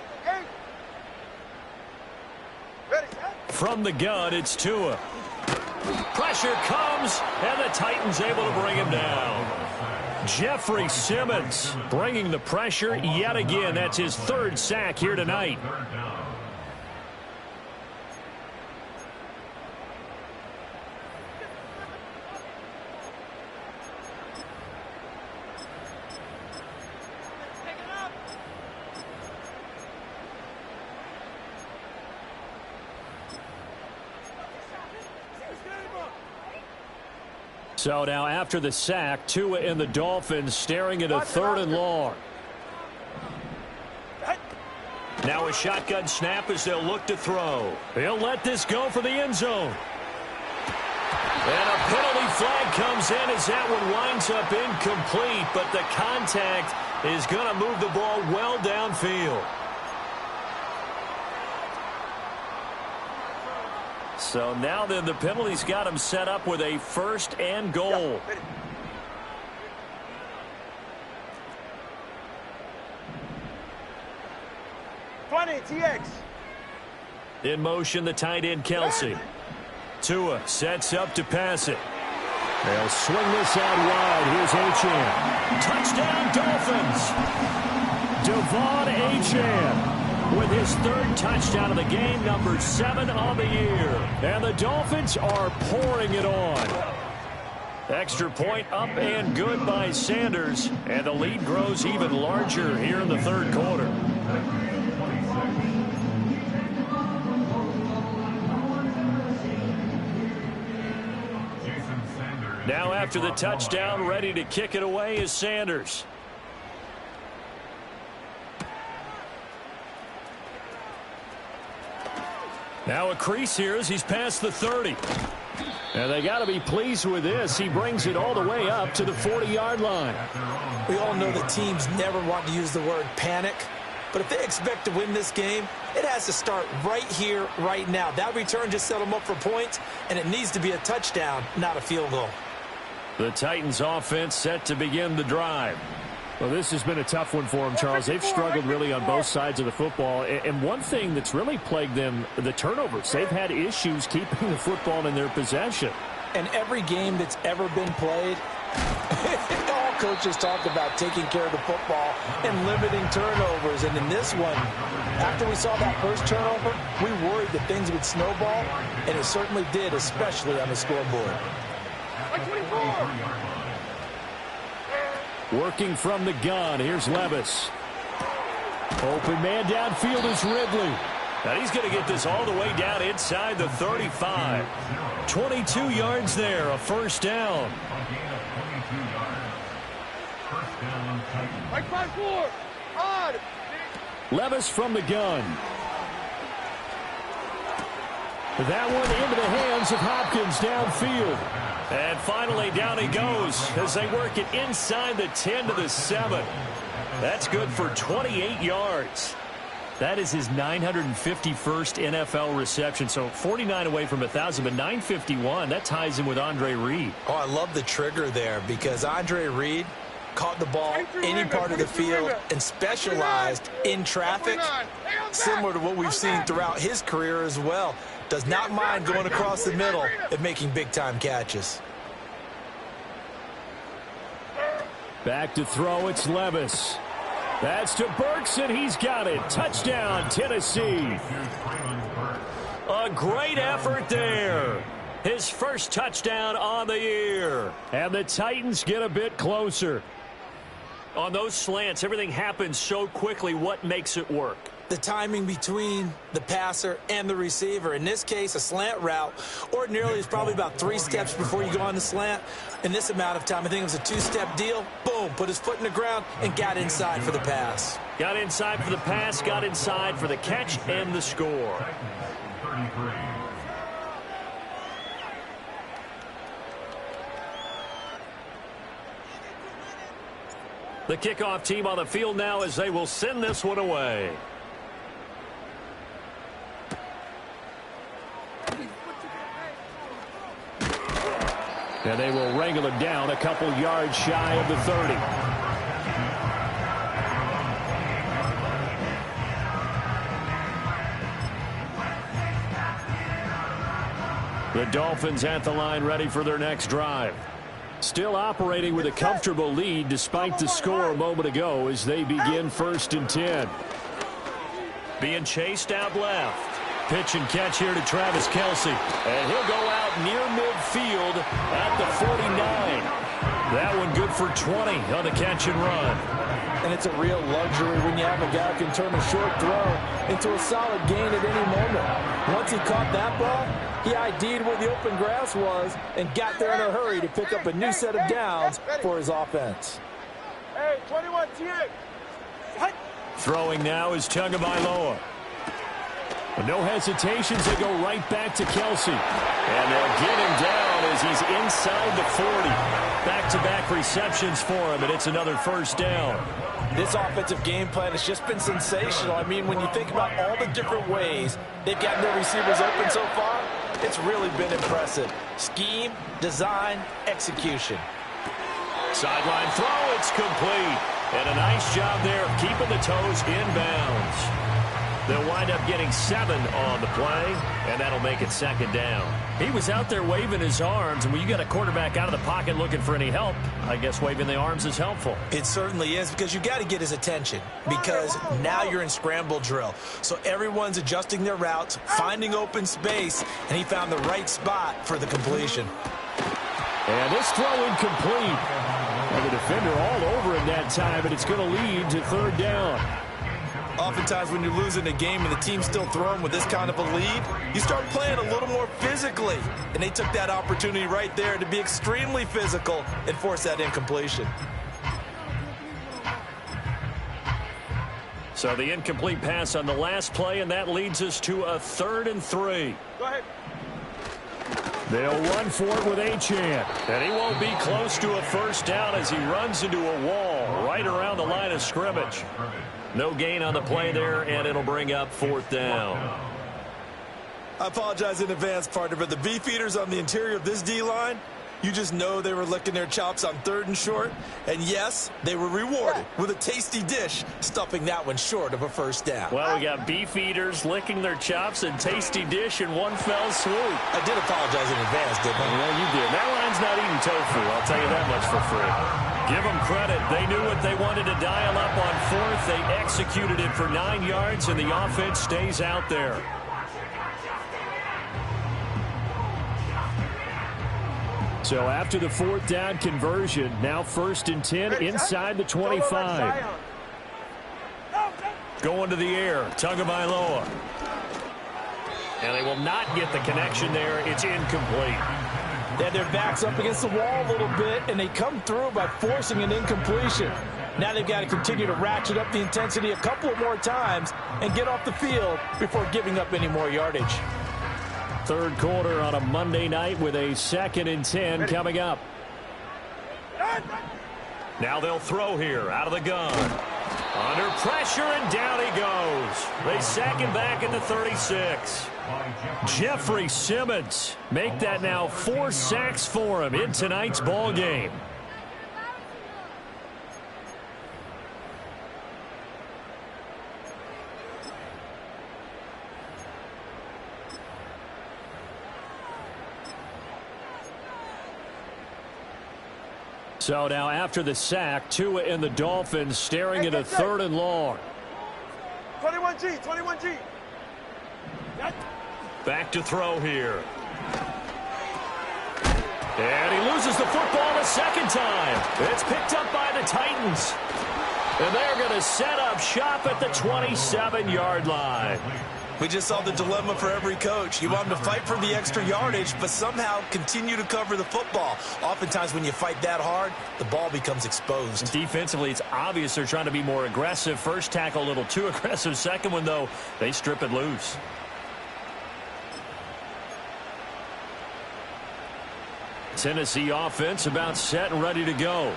Ready, from the gun, it's Tua. Pressure comes, and the Titans able to bring him down. Jeffrey Simmons bringing the pressure yet again. That's his third sack here tonight. So now after the sack, Tua and the Dolphins staring at a third and long. Now a shotgun snap as they'll look to throw. He'll let this go for the end zone. And a penalty flag comes in as that one winds up incomplete, but the contact is going to move the ball well downfield. So now then the penalty's got him set up with a first and goal. TX. In motion, the tight end Kelsey. Tua sets up to pass it. They'll swing this out wide. Here's Achane. Touchdown Dolphins. Devon Achane with his third touchdown of the game, number 7 on the year. And the Dolphins are pouring it on. Extra point up and good by Sanders. And the lead grows even larger here in the third quarter. Now after the touchdown, ready to kick it away is Sanders. Now a crease here as he's past the 30. And they got to be pleased with this. He brings it all the way up to the 40-yard line. We all know that teams never want to use the word panic, But if they expect to win this game, it has to start right here, right now. That return just set them up for points, and it needs to be a touchdown, not a field goal. The Titans offense set to begin the drive. Well, this has been a tough one for them, Charles. They've struggled really on both sides of the football. And one thing that's really plagued them, the turnovers. They've had issues keeping the football in their possession. And every game that's ever been played, all coaches talk about taking care of the football and limiting turnovers. And in this one, after we saw that first turnover, we worried that things would snowball, and it certainly did, especially on the scoreboard. Working from the gun, here's Levis. Open man downfield is Ridley. Now he's going to get this all the way down inside the 35. 22 yards there, a first down. Like 5-4. On. Levis from the gun. That one into the hands of Hopkins downfield. And finally down he goes as they work it inside the 10 to the 7. That's good for 28 yards. That is his 951st NFL reception. So 49 away from 1,000, but 951. That ties him with Andre Reed. Oh, I love the trigger there because Andre Reed caught the ball any part of the field and specialized in traffic, similar to what we've seen throughout his career as well. Does not mind going across the middle and making big-time catches. Back to throw, it's Levis. That's to Burks, and he's got it. Touchdown, Tennessee. A great effort there. His first touchdown on the year. And the Titans get a bit closer. On those slants, everything happens so quickly. What makes it work? The timing between the passer and the receiver. In this case, a slant route ordinarily is probably about 3 steps before you go on the slant. In this amount of time, I think it was a 2-step deal. Boom, put his foot in the ground and got inside for the pass. Got inside for the pass, got inside for the catch and the score. The kickoff team on the field now as they will send this one away. And they will wrangle it down a couple yards shy of the 30. The Dolphins at the line ready for their next drive. Still operating with a comfortable lead despite the score a moment ago as they begin 1st and 10. Being chased out left. Pitch and catch here to Travis Kelce. And he'll go out near midfield at the 49. That one good for 20 on the catch and run. And it's a real luxury when you have a guy who can turn a short throw into a solid gain at any moment. Once he caught that ball, he ID'd where the open grass was and got there in a hurry to pick up a new set of downs for his offense. Hey, 21 TA. Throwing now is Tagovailoa. No hesitations, they go right back to Kelce. And they'll get him down as he's inside the 40. Back-to-back receptions for him, and it's another first down. This offensive game plan has just been sensational. I mean, when you think about all the different ways they've gotten their receivers open so far, it's really been impressive. Scheme, design, execution. Sideline throw, it's complete. And a nice job there of keeping the toes inbounds. They'll wind up getting 7 on the play, and that'll make it 2nd down. He was out there waving his arms, and when you got a quarterback out of the pocket looking for any help, I guess waving the arms is helpful. It certainly is, because you got to get his attention, because now you're in scramble drill. So everyone's adjusting their routes, finding open space, and he found the right spot for the completion. And this throw incomplete. And the defender all over him that time, and it's going to lead to 3rd down. Oftentimes when you're losing a game and the team's still throwing with this kind of a lead, you start playing a little more physically. And they took that opportunity right there to be extremely physical and force that incompletion. So the incomplete pass on the last play, and that leads us to a 3rd and 3. Go ahead. They'll run for it with Achane. And he won't be close to a first down as he runs into a wall right right around the line of scrimmage. No gain on the play there, and it'll bring up 4th down. I apologize in advance, partner, but the beefeaters on the interior of this D-line, you just know they were licking their chops on 3rd and short. And, yes, they were rewarded with a tasty dish, stuffing that one short of a 1st down. Well, we got beefeaters licking their chops and tasty dish in one fell swoop. I did apologize in advance, didn't I? Well, you did. That line's not eating tofu, I'll tell you that much for free. Give them credit. They knew what they wanted to dial up on 4th. They executed it for 9 yards, and the offense stays out there. So after the 4th down conversion, now 1st and 10 inside the 25. Going to the air, Tagovailoa. And they will not get the connection there. It's incomplete. Yeah, their back's up against the wall a little bit, and they come through by forcing an incompletion. Now they've got to continue to ratchet up the intensity a couple more times and get off the field before giving up any more yardage. 3rd quarter on a Monday night with a 2nd and 10 coming up. Now they'll throw here out of the gun. Under pressure, and down he goes. They sack him back at the 36. Jeffrey Simmons make that now 4 sacks for him in tonight's ball game. So now after the sack, Tua and the Dolphins staring at a 3rd and long. 21G, 21G. Back to throw here. And he loses the football a 2nd time. It's picked up by the Titans. And they're going to set up shop at the 27-yard line. We just saw the dilemma for every coach. You want them to fight for the extra yardage, but somehow continue to cover the football. Oftentimes when you fight that hard, the ball becomes exposed. Defensively, it's obvious they're trying to be more aggressive. First tackle a little too aggressive. Second one, though, they strip it loose. Tennessee offense about set and ready to go.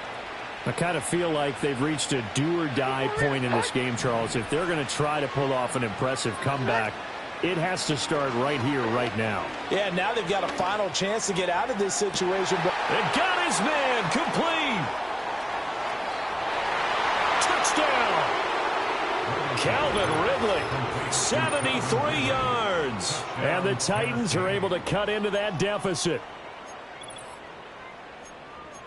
I kind of feel like they've reached a do-or-die point in this game, Charles. If they're going to try to pull off an impressive comeback, it has to start right here, right now. Yeah, now they've got a final chance to get out of this situation. They got his man complete. Touchdown. Calvin Ridley, 73 yards. And the Titans are able to cut into that deficit.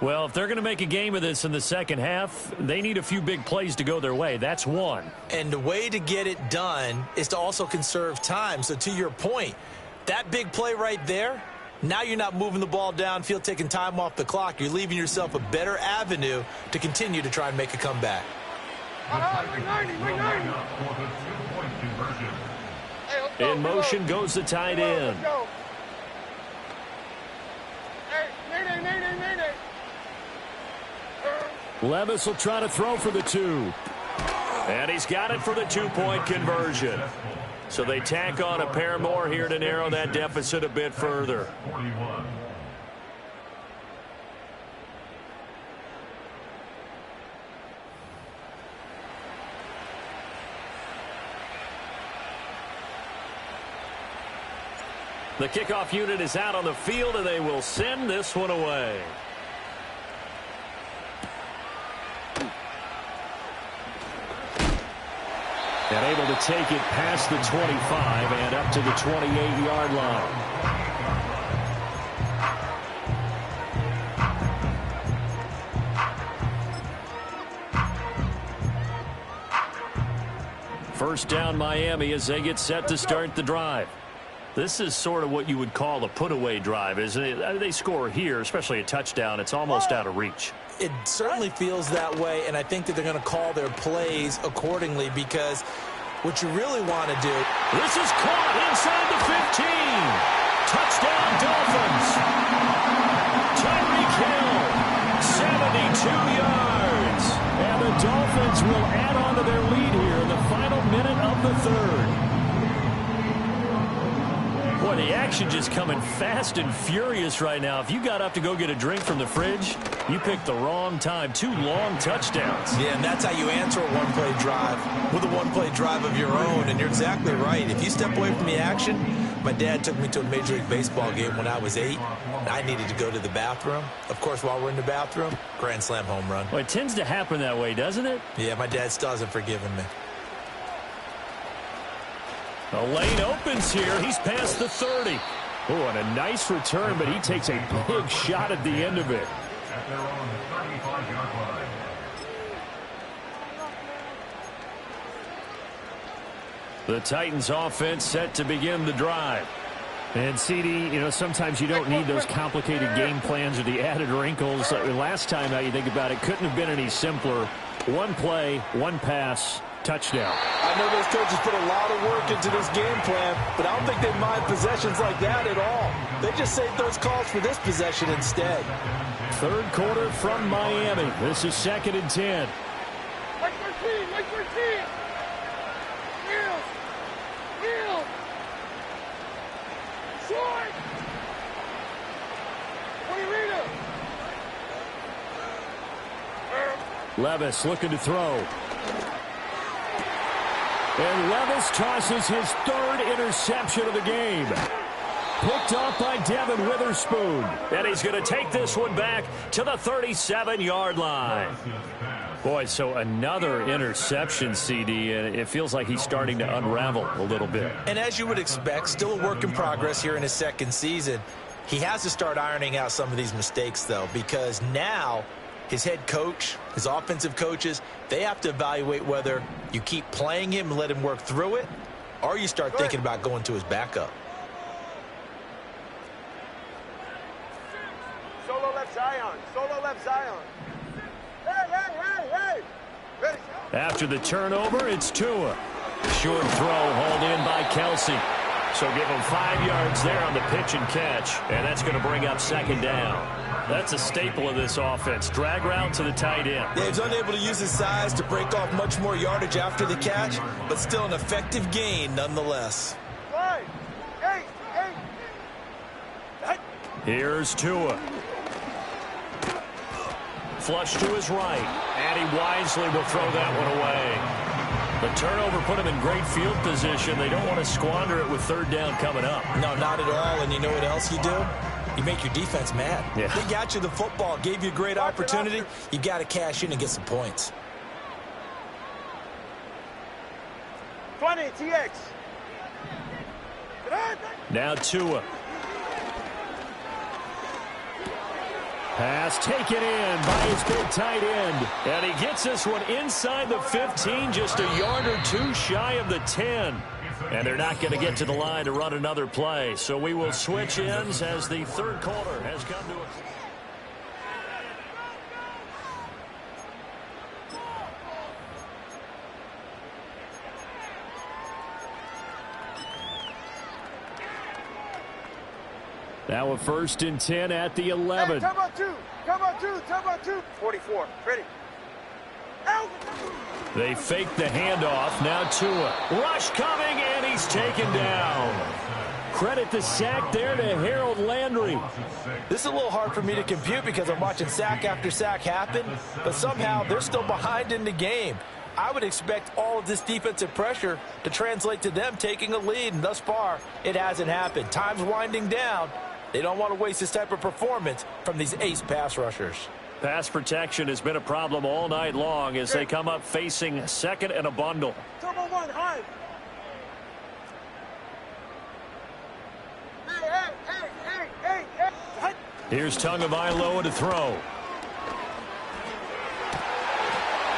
Well, if they're going to make a game of this in the second half, they need a few big plays to go their way. That's one. And the way to get it done is to also conserve time. So to your point, that big play right there, now you're not moving the ball downfield, taking time off the clock. You're leaving yourself a better avenue to continue to try and make a comeback. In motion goes the tight end. Levis will try to throw for the 2. And he's got it for the 2-point conversion. So they tack on a pair more here to narrow that deficit a bit further. The kickoff unit is out on the field, and they will send this one away. And able to take it past the 25 and up to the 28-yard line. First down Miami as they get set to start the drive. This is sort of what you would call a put-away drive, isn't it? They score here, especially a touchdown. It's almost out of reach. It certainly feels that way, and I think that they're going to call their plays accordingly because what you really want to do. This is caught inside the 15. Touchdown Dolphins. Tyreek Hill, 72 yards. And the Dolphins will add on to their lead here in the final minute of the third. Boy, the action just coming fast and furious right now. If you got up to go get a drink from the fridge, you picked the wrong time. 2 long touchdowns. Yeah, and that's how you answer a one-play drive with a one-play drive of your own. And you're exactly right. If you step away from the action, my dad took me to a Major League Baseball game when I was 8. And I needed to go to the bathroom. Of course, while we're in the bathroom, grand slam home run. Well, it tends to happen that way, doesn't it? Yeah, my dad still hasn't forgiven me. The lane opens here. He's past the 30. Oh, and a nice return, but he takes a big shot at the end of it. At their own 35-yard line. The Titans offense set to begin the drive. And, CD, you know, sometimes you don't need those complicated game plans or the added wrinkles. Last time, now you think about it, couldn't have been any simpler. One play, one pass, touchdown. I know those coaches put a lot of work into this game plan, but I don't think they mind possessions like that at all. They just saved those calls for this possession instead. Third quarter from Miami. This is 2nd and 10. Wait for team, wait for team. Yield. Short. What do you read it? Levis looking to throw. And Levis tosses his 3rd interception of the game. Picked off by Devin Witherspoon. And he's going to take this one back to the 37-yard line. Boy, so another interception, CD, and it feels like he's starting to unravel a little bit. And as you would expect, still a work in progress here in his 2nd season. He has to start ironing out some of these mistakes, though, because now his head coach, his offensive coaches, they have to evaluate whether you keep playing him and let him work through it, or you start thinking about going to his backup. Solo left Zion. Solo left Zion. Hey. Ready. After the turnover, it's Tua. Short throw hauled in by Kelsey. So give him 5 yards there on the pitch and catch, and that's going to bring up 2nd down. That's a staple of this offense. Drag route to the tight end. Yeah, he's unable to use his size to break off much more yardage after the catch, but still an effective gain nonetheless. Five. Eight. Here's Tua. Flush to his right, and he wisely will throw that one away. The turnover put him in great field position. They don't want to squander it with 3rd down coming up. No, not at all. And you know what else you do? You make your defense mad. Yeah. They got you the football, gave you a great opportunity. You got to cash in and get some points. 20, TX. Now Tua. Pass taken in by his big tight end. And he gets this one inside the 15, just a yard or 2 shy of the 10. And they're not going to get to the line to run another play. So we will switch ends as the 3rd quarter has come to a... Now a 1st and 10 at the 11. Hey, come on two. 44. Ready. They fake the handoff. Now Tua. Rush coming, and he's taken down. Credit the sack there to Harold Landry. This is a little hard for me to compute because I'm watching sack after sack happen, but somehow they're still behind in the game. I would expect all of this defensive pressure to translate to them taking a lead, and thus far, it hasn't happened. Time's winding down. They don't want to waste this type of performance from these ace pass rushers. Pass protection has been a problem all night long as they come up facing 2nd and a bundle. Turbo 1, high. Hey. Here's Tagovailoa to throw.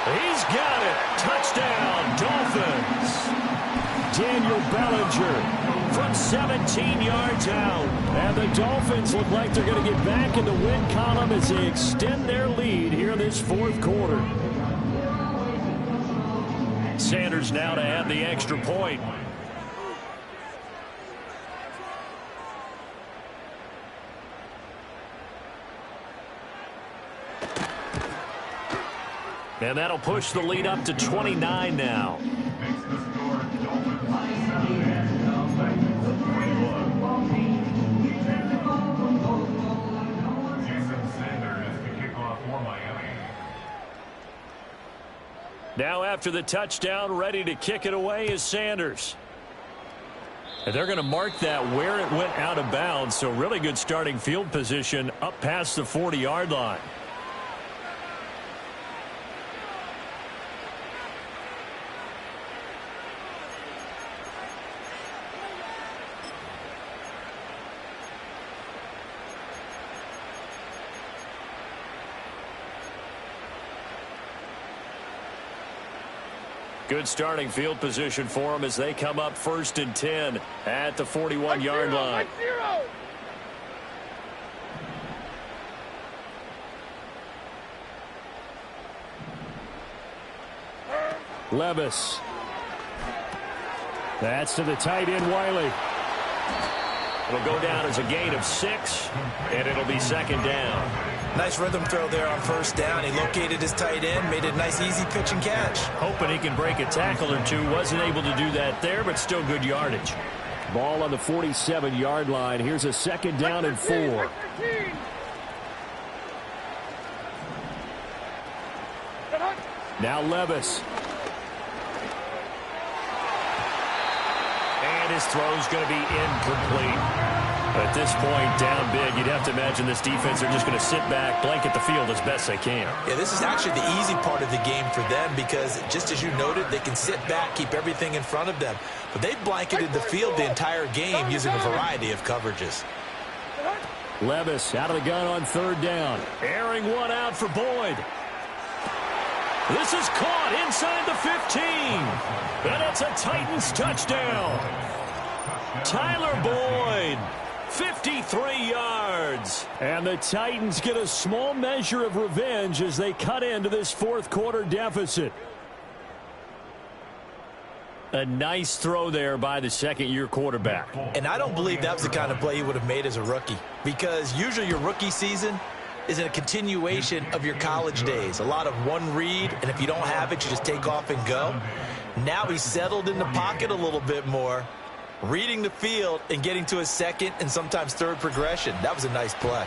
He's got it. Touchdown, Dolphins. Daniel Bellinger from 17 yards out. And the Dolphins look like they're going to get back in the win column as they extend their lead here in this 4th quarter. Sanders now to add the extra point. And that'll push the lead up to 29 now. Now after the touchdown, ready to kick it away is Sanders. And they're going to mark that where it went out of bounds, so really good starting field position up past the 40-yard line. Good starting field position for them as they come up 1st and 10 at the 41-yard line. Levis. That's to the tight end, Wiley. It'll go down as a gain of 6, and it'll be 2nd down. Nice rhythm throw there on 1st down. He located his tight end, made it a nice easy pitch and catch. Hoping he can break a tackle or two. Wasn't able to do that there, but still good yardage. Ball on the 47-yard line. Here's a 2nd down and 4. Now Levis. And his throw's going to be incomplete. At this point, down big, you'd have to imagine this defense are just going to sit back, blanket the field as best they can. Yeah, this is actually the easy part of the game for them because, just as you noted, they can sit back, keep everything in front of them. But they've blanketed the field the entire game using a variety of coverages. Levis out of the gun on 3rd down. Airing one out for Boyd. This is caught inside the 15. And it's a Titans touchdown. Tyler Boyd. 53 yards. And the Titans get a small measure of revenge as they cut into this 4th quarter deficit. A nice throw there by the 2nd-year quarterback. And I don't believe that was the kind of play he would have made as a rookie, because usually your rookie season is a continuation of your college days. A lot of one read, and if you don't have it, you just take off and go. Now he's settled in the pocket a little bit more, reading the field and getting to his 2nd and sometimes 3rd progression. That was a nice play.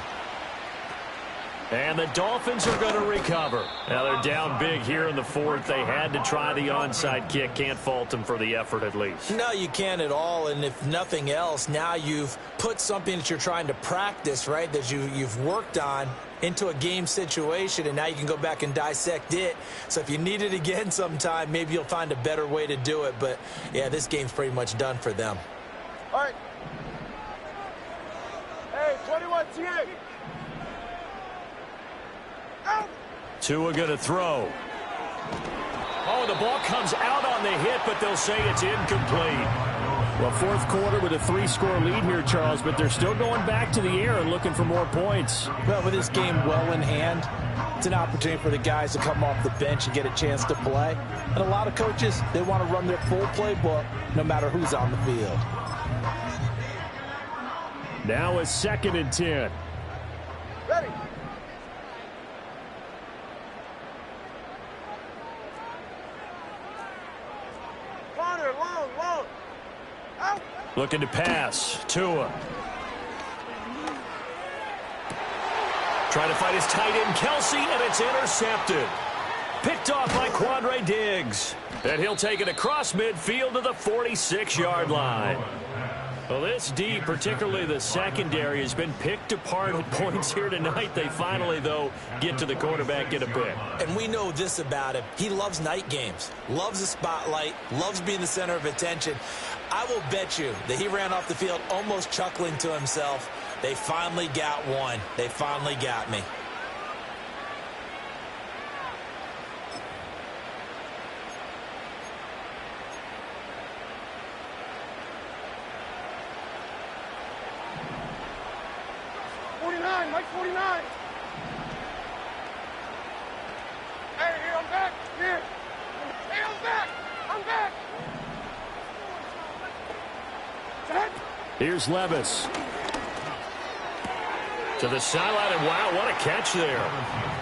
And the Dolphins are going to recover. Now they're down big here in the 4th. They had to try the onside kick. Can't fault them for the effort at least. No, you can't at all. And if nothing else, now you've put something that you're trying to practice, right, that you've worked on into a game situation, and now you can go back and dissect it. So if you need it again sometime, maybe you'll find a better way to do it. But, yeah, this game's pretty much done for them. All right. Hey, 21 TA. Tua going to throw. Oh, the ball comes out on the hit, but they'll say it's incomplete. Well, 4th quarter with a 3-score lead here, Charles, but they're still going back to the air and looking for more points. Well, with this game well in hand, it's an opportunity for the guys to come off the bench and get a chance to play. And a lot of coaches, they want to run their full playbook no matter who's on the field. Now a 2nd and 10. Ready. Corner, long. Out. Looking to pass. Tua. Trying to fight his tight end, Kelsey, and it's intercepted. Picked off by Quandre Diggs. And he'll take it across midfield to the 46-yard line. Well, this D, particularly the secondary, has been picked apart at points here tonight. They finally, though, get to the quarterback, get a pick. And we know this about him. He loves night games, loves the spotlight, loves being the center of attention. I will bet you that he ran off the field almost chuckling to himself. They finally got one. They finally got me. Mike 49. Hey, here, I'm back. Here. Hey, I'm back. I'm back. Set. Here's Levis. To the sideline, and wow, what a catch there.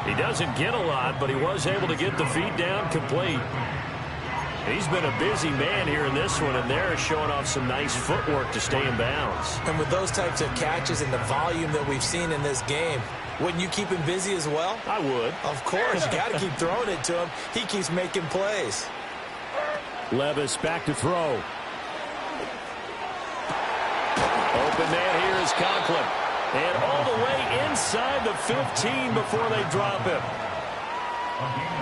He doesn't get a lot, but he was able to get the feet down complete. He's been a busy man here in this one, and they're showing off some nice footwork to stay in bounds. And with those types of catches and the volume that we've seen in this game, wouldn't you keep him busy as well? I would. Of course. You got to keep throwing it to him. He keeps making plays. Levis back to throw. Open man here is Conklin. And all the way inside the 15 before they drop him.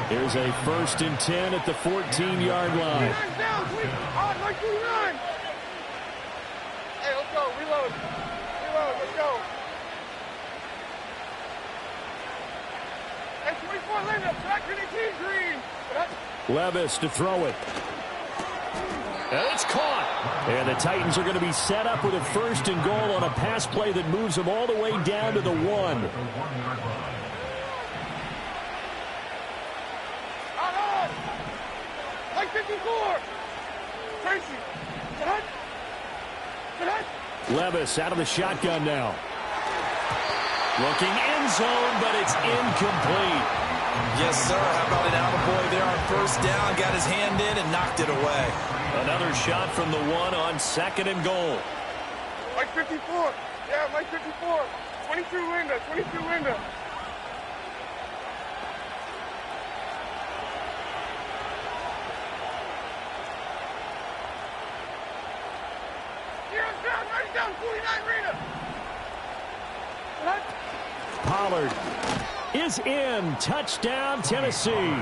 Here's a 1st and 10 at the 14-yard line. Hey, let's go. Reload. Reload. Let's go. Hey, 24 Linda. Back to the team green. Levis to throw it. And it's caught. And the Titans are going to be set up with a 1st and goal on a pass play that moves them all the way down to the 1. Like 54. Tracy. Levis out of the shotgun now. Looking end zone, but it's incomplete. Yes, sir. How about an attaboy there on 1st down? Got his hand in and knocked it away. Another shot from the 1 on 2nd and goal. Mike 54. Yeah, Mike 54. 22 Linda. 22 Linda. Down 49 Rita. Pollard is in. Touchdown, Tennessee.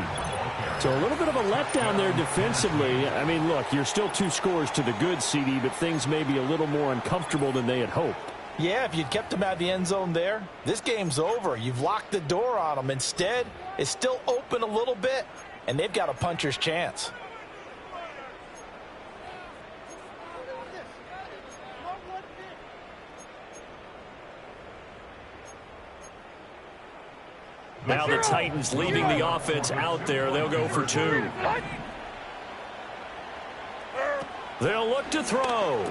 So a little bit of a letdown there defensively. I mean, look, you're still 2 scores to the good, CD, but things may be a little more uncomfortable than they had hoped. Yeah, if you'd kept him out of the end zone there, this game's over. You've locked the door on him. Instead, it's still open a little bit, and they've got a puncher's chance. Now the Titans leaving the offense out there. They'll go for 2. They'll look to throw.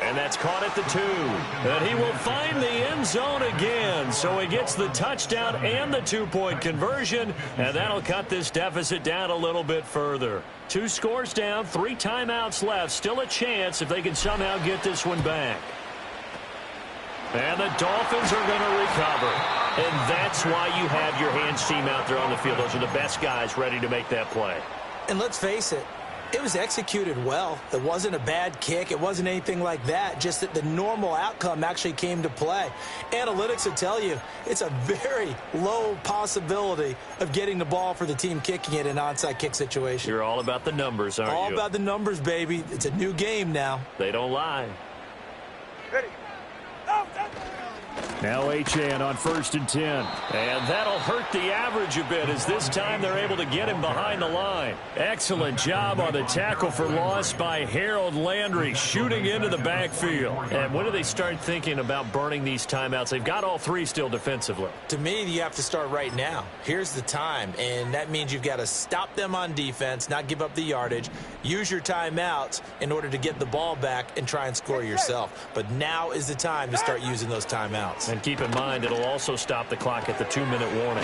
And that's caught at the 2. And he will find the end zone again. So he gets the touchdown and the 2-point conversion. And that'll cut this deficit down a little bit further. 2 scores down, 3 timeouts left. Still a chance if they can somehow get this one back. And the Dolphins are going to recover. And that's why you have your hands team out there on the field. Those are the best guys ready to make that play. And let's face it, it was executed well. It wasn't a bad kick. It wasn't anything like that. Just that the normal outcome actually came to play. Analytics will tell you it's a very low possibility of getting the ball for the team kicking it in an onside kick situation. You're all about the numbers, aren't you? All about the numbers, baby. It's a new game now. They don't lie. Ready. Now Achane on 1st and 10. And that'll hurt the average a bit as this time they're able to get him behind the line. Excellent job on the tackle for loss by Harold Landry, shooting into the backfield. And when do they start thinking about burning these timeouts? They've got all 3 still defensively. To me, you have to start right now. Here's the time, and that means you've got to stop them on defense, not give up the yardage, use your timeouts in order to get the ball back and try and score yourself. But now is the time to start using those timeouts. And keep in mind, it'll also stop the clock at the 2-minute warning.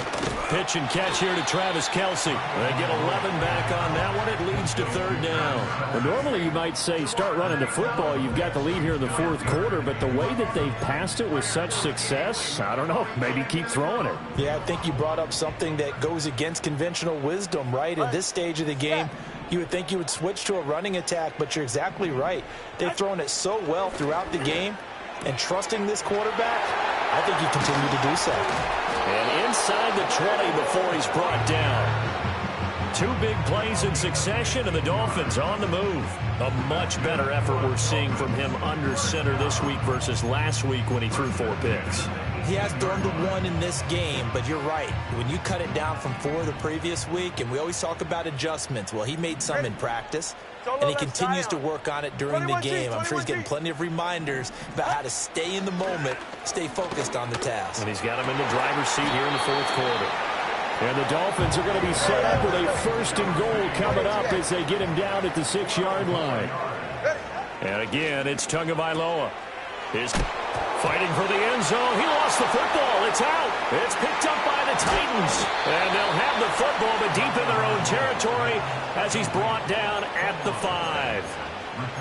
Pitch and catch here to Travis Kelce. They get 11 back on that one. It leads to 3rd down. Well, normally you might say start running the football. You've got the lead here in the 4th quarter, but the way that they've passed it with such success, I don't know, maybe keep throwing it. Yeah, I think you brought up something that goes against conventional wisdom, right? At this stage of the game, you would think you would switch to a running attack, but you're exactly right. They've thrown it so well throughout the game, and trusting this quarterback, I think you continue to do so. And inside the 20 before he's brought down. 2 big plays in succession, and the Dolphins on the move. A much better effort we're seeing from him under center this week versus last week when he threw 4 picks. He has thrown to 1 in this game, but you're right. When you cut it down from 4 the previous week, and we always talk about adjustments, well, he made some in practice, and he continues to work on it during the game. I'm sure he's getting plenty of reminders about how to stay in the moment, stay focused on the task. And he's got him in the driver's seat here in the 4th quarter. And the Dolphins are going to be set up with a 1st and goal coming up as they get him down at the 6-yard line. And again, it's Tagovailoa. His Fighting for the end zone. He lost the football. It's out. It's picked up by the Titans. And they'll have the football, but deep in their own territory as he's brought down at the 5.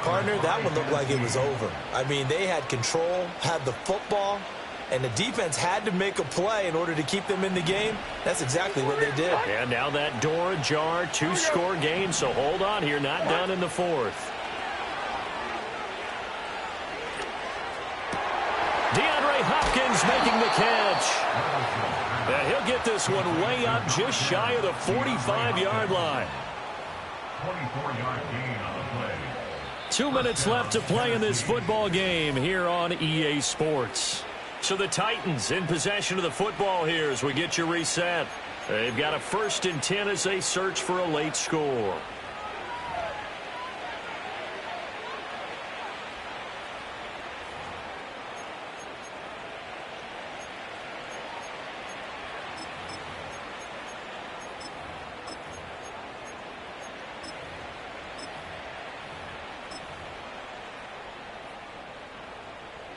Partner, that one looked like it was over. I mean, they had control, had the football, and the defense had to make a play in order to keep them in the game. That's exactly what they did. And now that door ajar, 2-score game, so hold on here, not done in the 4th. DeAndre Hopkins making the catch. And he'll get this one way up just shy of the 45-yard line. 24-yard gain on the play. 2 minutes left to play in this football game here on EA Sports. So the Titans in possession of the football here as we get you reset. They've got a 1st and 10 as they search for a late score.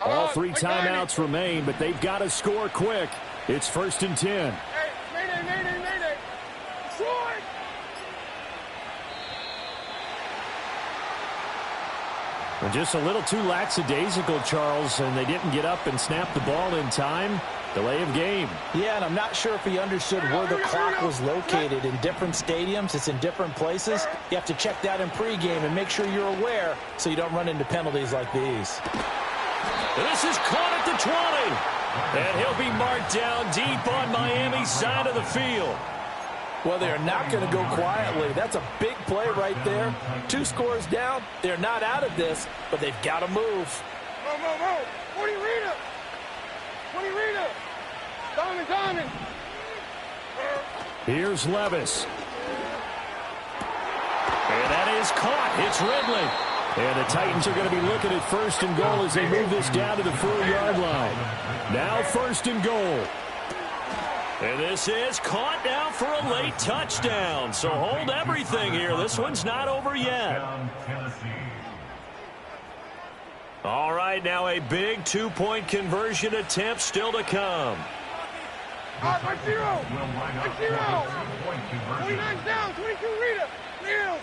All 3 timeouts remain, but they've got to score quick. It's 1st and 10. Hey, mayday. Destroy! And just a little too lackadaisical, Charles, and they didn't get up and snap the ball in time. Delay of game. Yeah, and I'm not sure if he understood where the clock was located. In different stadiums, it's in different places. You have to check that in pregame and make sure you're aware so you don't run into penalties like these. This is caught at the 20. And he'll be marked down deep on Miami's side of the field. Well, they're not going to go quietly. That's a big play right there. 2 scores down. They're not out of this, but they've got to move. Mo. 40 Rita. Diamond. Here's Levis. And that is caught. It's Ridley. And the Titans are going to be looking at 1st and goal as they move this down to the 4-yard line. Now 1st and goal. And this is caught now for a late touchdown. So hold everything here. This one's not over yet. All right, now a big 2-point conversion attempt still to come. 5-0. 29's down. 22 Rita. Wheels.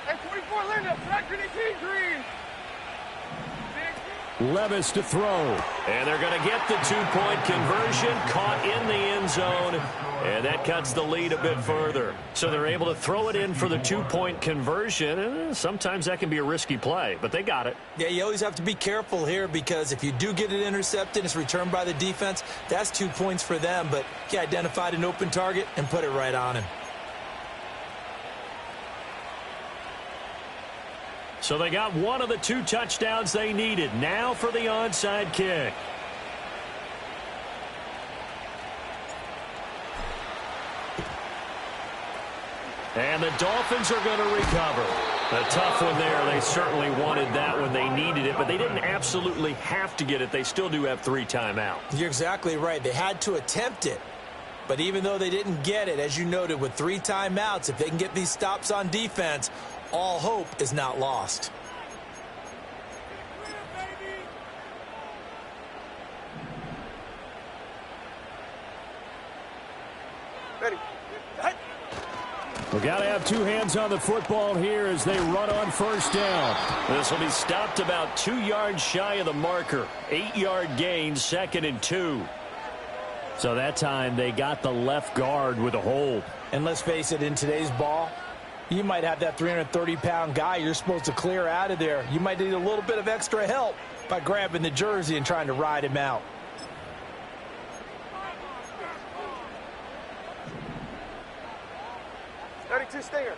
And 24 Linda. Track 18 Green. Levis to throw. And they're going to get the 2-point conversion, caught in the end zone, and that cuts the lead a bit further. So they're able to throw it in for the 2-point conversion. Sometimes that can be a risky play, but they got it. Yeah, you always have to be careful here because if you do get it intercepted, it's returned by the defense. That's 2 points for them, but he identified an open target and put it right on him. So they got one of the 2 touchdowns they needed. Now for the onside kick. And the Dolphins are going to recover. A tough one there. They certainly wanted that when they needed it, but they didn't absolutely have to get it. They still do have 3 timeouts. You're exactly right. They had to attempt it. But even though they didn't get it, as you noted, with 3 timeouts, if they can get these stops on defense, all hope is not lost. Ready. We've got to have 2 hands on the football here as they run on 1st down. This will be stopped about 2 yards shy of the marker. 8-yard gain, 2nd and 2. So that time they got the left guard with a hold. And let's face it, in today's ball, you might have that 330-pound guy you're supposed to clear out of there. You might need a little bit of extra help by grabbing the jersey and trying to ride him out. Ready to Stinger.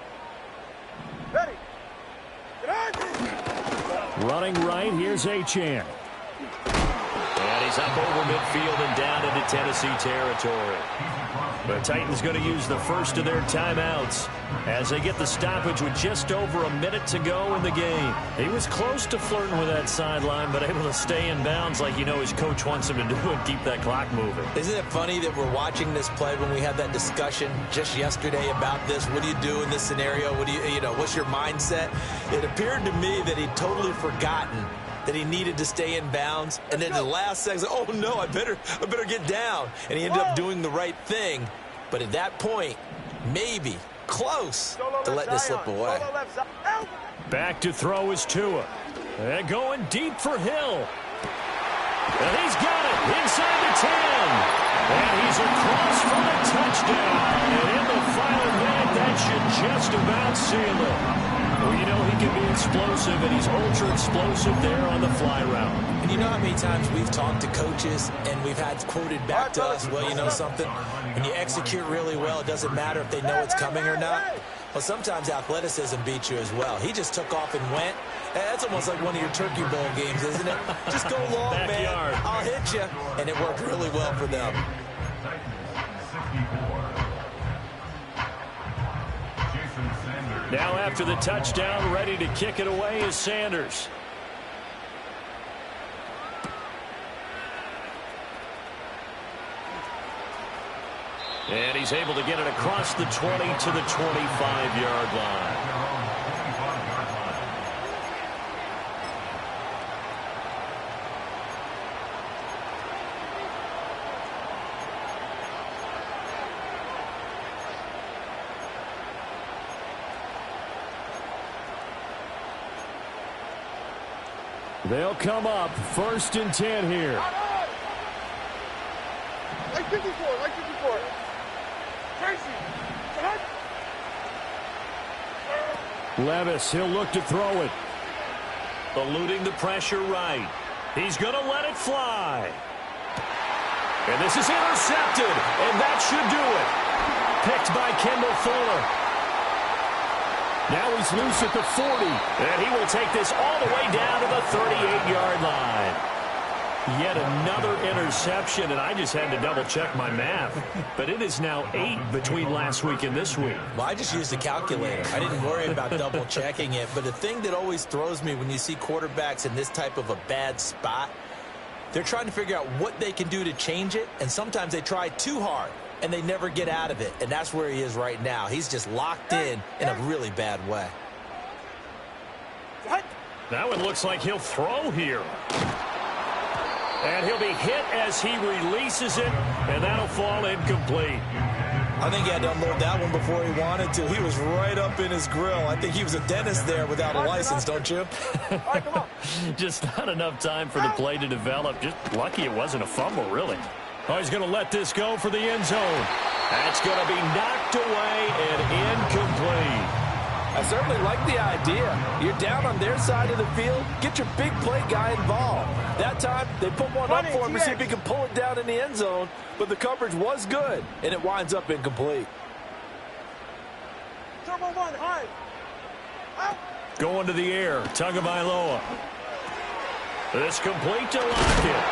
Ready. Get on. Running right, here's Achane. And he's up over midfield and down into Tennessee territory. The Titans going to use the first of their timeouts as they get the stoppage with just over a minute to go in the game. He was close to flirting with that sideline, but able to stay in bounds like you know his coach wants him to do and keep that clock moving. Isn't it funny that we're watching this play when we had that discussion just yesterday about this? What do you do in this scenario? What do you know, what's your mindset? It appeared to me that he'd totally forgotten that he needed to stay in bounds. And then the last second, oh, no, I better get down. And he ended up doing the right thing. But at that point, maybe close to letting it slip away. Back to throw is Tua. And going deep for Hill. And he's got it inside the 10. And he's across for a touchdown. And in the final minute, that should just about seal it. Well, you know he can be explosive, and he's ultra-explosive there on the fly route. And you know how many times we've talked to coaches and we've had quoted back to us, well, you know something? When you execute really well, it doesn't matter if they know it's coming or not. Well, sometimes athleticism beats you as well. He just took off and went. That's almost like one of your Turkey Bowl games, isn't it? Just go long, Backyard. man. I'll hit you. And it worked really well for them. Now after the touchdown, ready to kick it away is Sanders. And he's able to get it across the 20 to the 25-yard line. They'll come up 1st and 10 here. Like 54, like 54. Tracy, Levis, he'll look to throw it. Eluding the pressure right. He's going to let it fly. And this is intercepted, and that should do it. Picked by Kendall Fuller. Now he's loose at the 40, and he will take this all the way down to the 38-yard line. Yet another interception, and I just had to double-check my math. But it is now 8 between last week and this week. Well, I just used a calculator. I didn't worry about double-checking it. But the thing that always throws me when you see quarterbacks in this type of a bad spot, they're trying to figure out what they can do to change it, and sometimes they try too hard. And they never get out of it. And that's where he is right now. He's just locked in a really bad way. That one looks like he'll throw here. And he'll be hit as he releases it, and that'll fall incomplete. I think he had to unload that one before he wanted to. He was right up in his grill. I think he was a dentist there without a license, don't you? Just not enough time for the play to develop. Just lucky it wasn't a fumble, really. Oh, he's going to let this go for the end zone. That's going to be knocked away and incomplete. I certainly like the idea. You're down on their side of the field. Get your big play guy involved. That time, they put one up for him to see if he can pull it down in the end zone. But the coverage was good, and it winds up incomplete. Going to the air. Tagovailoa. This complete to Lockett.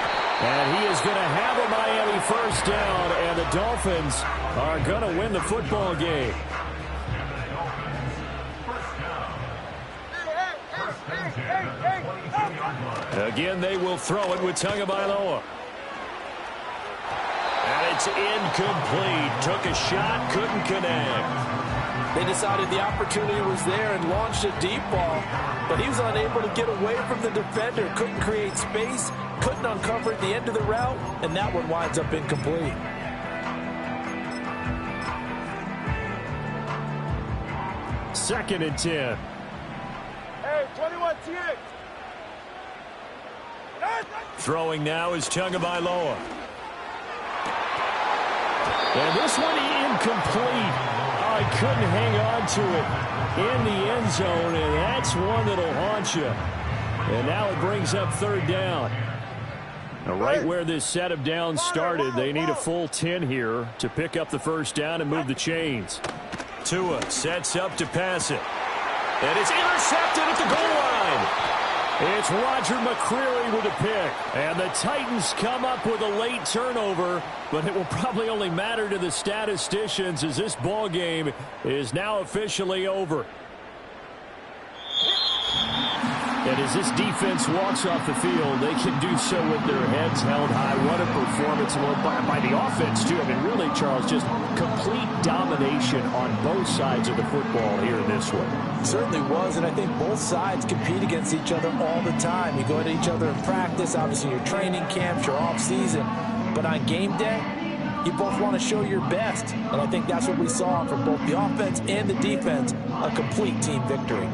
And he is going to have a Miami first down, and the Dolphins are going to win the football game. Again, they will throw it with Tagovailoa. And it's incomplete. Took a shot, couldn't connect. They decided the opportunity was there and launched a deep ball, but he was unable to get away from the defender, couldn't create space, couldn't uncover at the end of the route, and that one winds up incomplete. Second and 10. Hey, 21 TX. Throwing now is Tagovailoa. And this one incomplete. Oh, he couldn't hang on to it in the end zone, and that's one that'll haunt you. And now it brings up third down. Now, right where this set of downs started, they need a full 10 here to pick up the first down and move the chains. Tua sets up to pass it. And it's intercepted at the goal line. It's Roger McCreary with a pick. And the Titans come up with a late turnover, but it will probably only matter to the statisticians as this ball game is now officially over. And as this defense walks off the field, they can do so with their heads held high. What a performance by the offense, too. I mean, really, Charles, just complete domination on both sides of the football here in this one. It certainly was, and I think both sides compete against each other all the time. You go at each other in practice, obviously your training camps, your off-season. But on game day, you both want to show your best. And I think that's what we saw from both the offense and the defense, a complete team victory.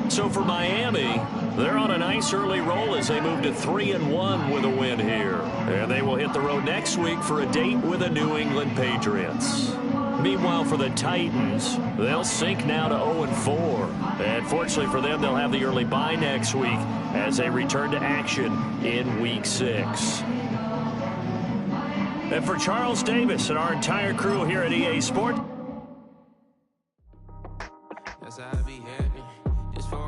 So for Miami, they're on a nice early roll as they move to 3-1 with a win here. And they will hit the road next week for a date with the New England Patriots. Meanwhile, for the Titans, they'll sink now to 0-4. And fortunately for them, they'll have the early bye next week as they return to action in Week 6. And for Charles Davis and our entire crew here at EA Sports,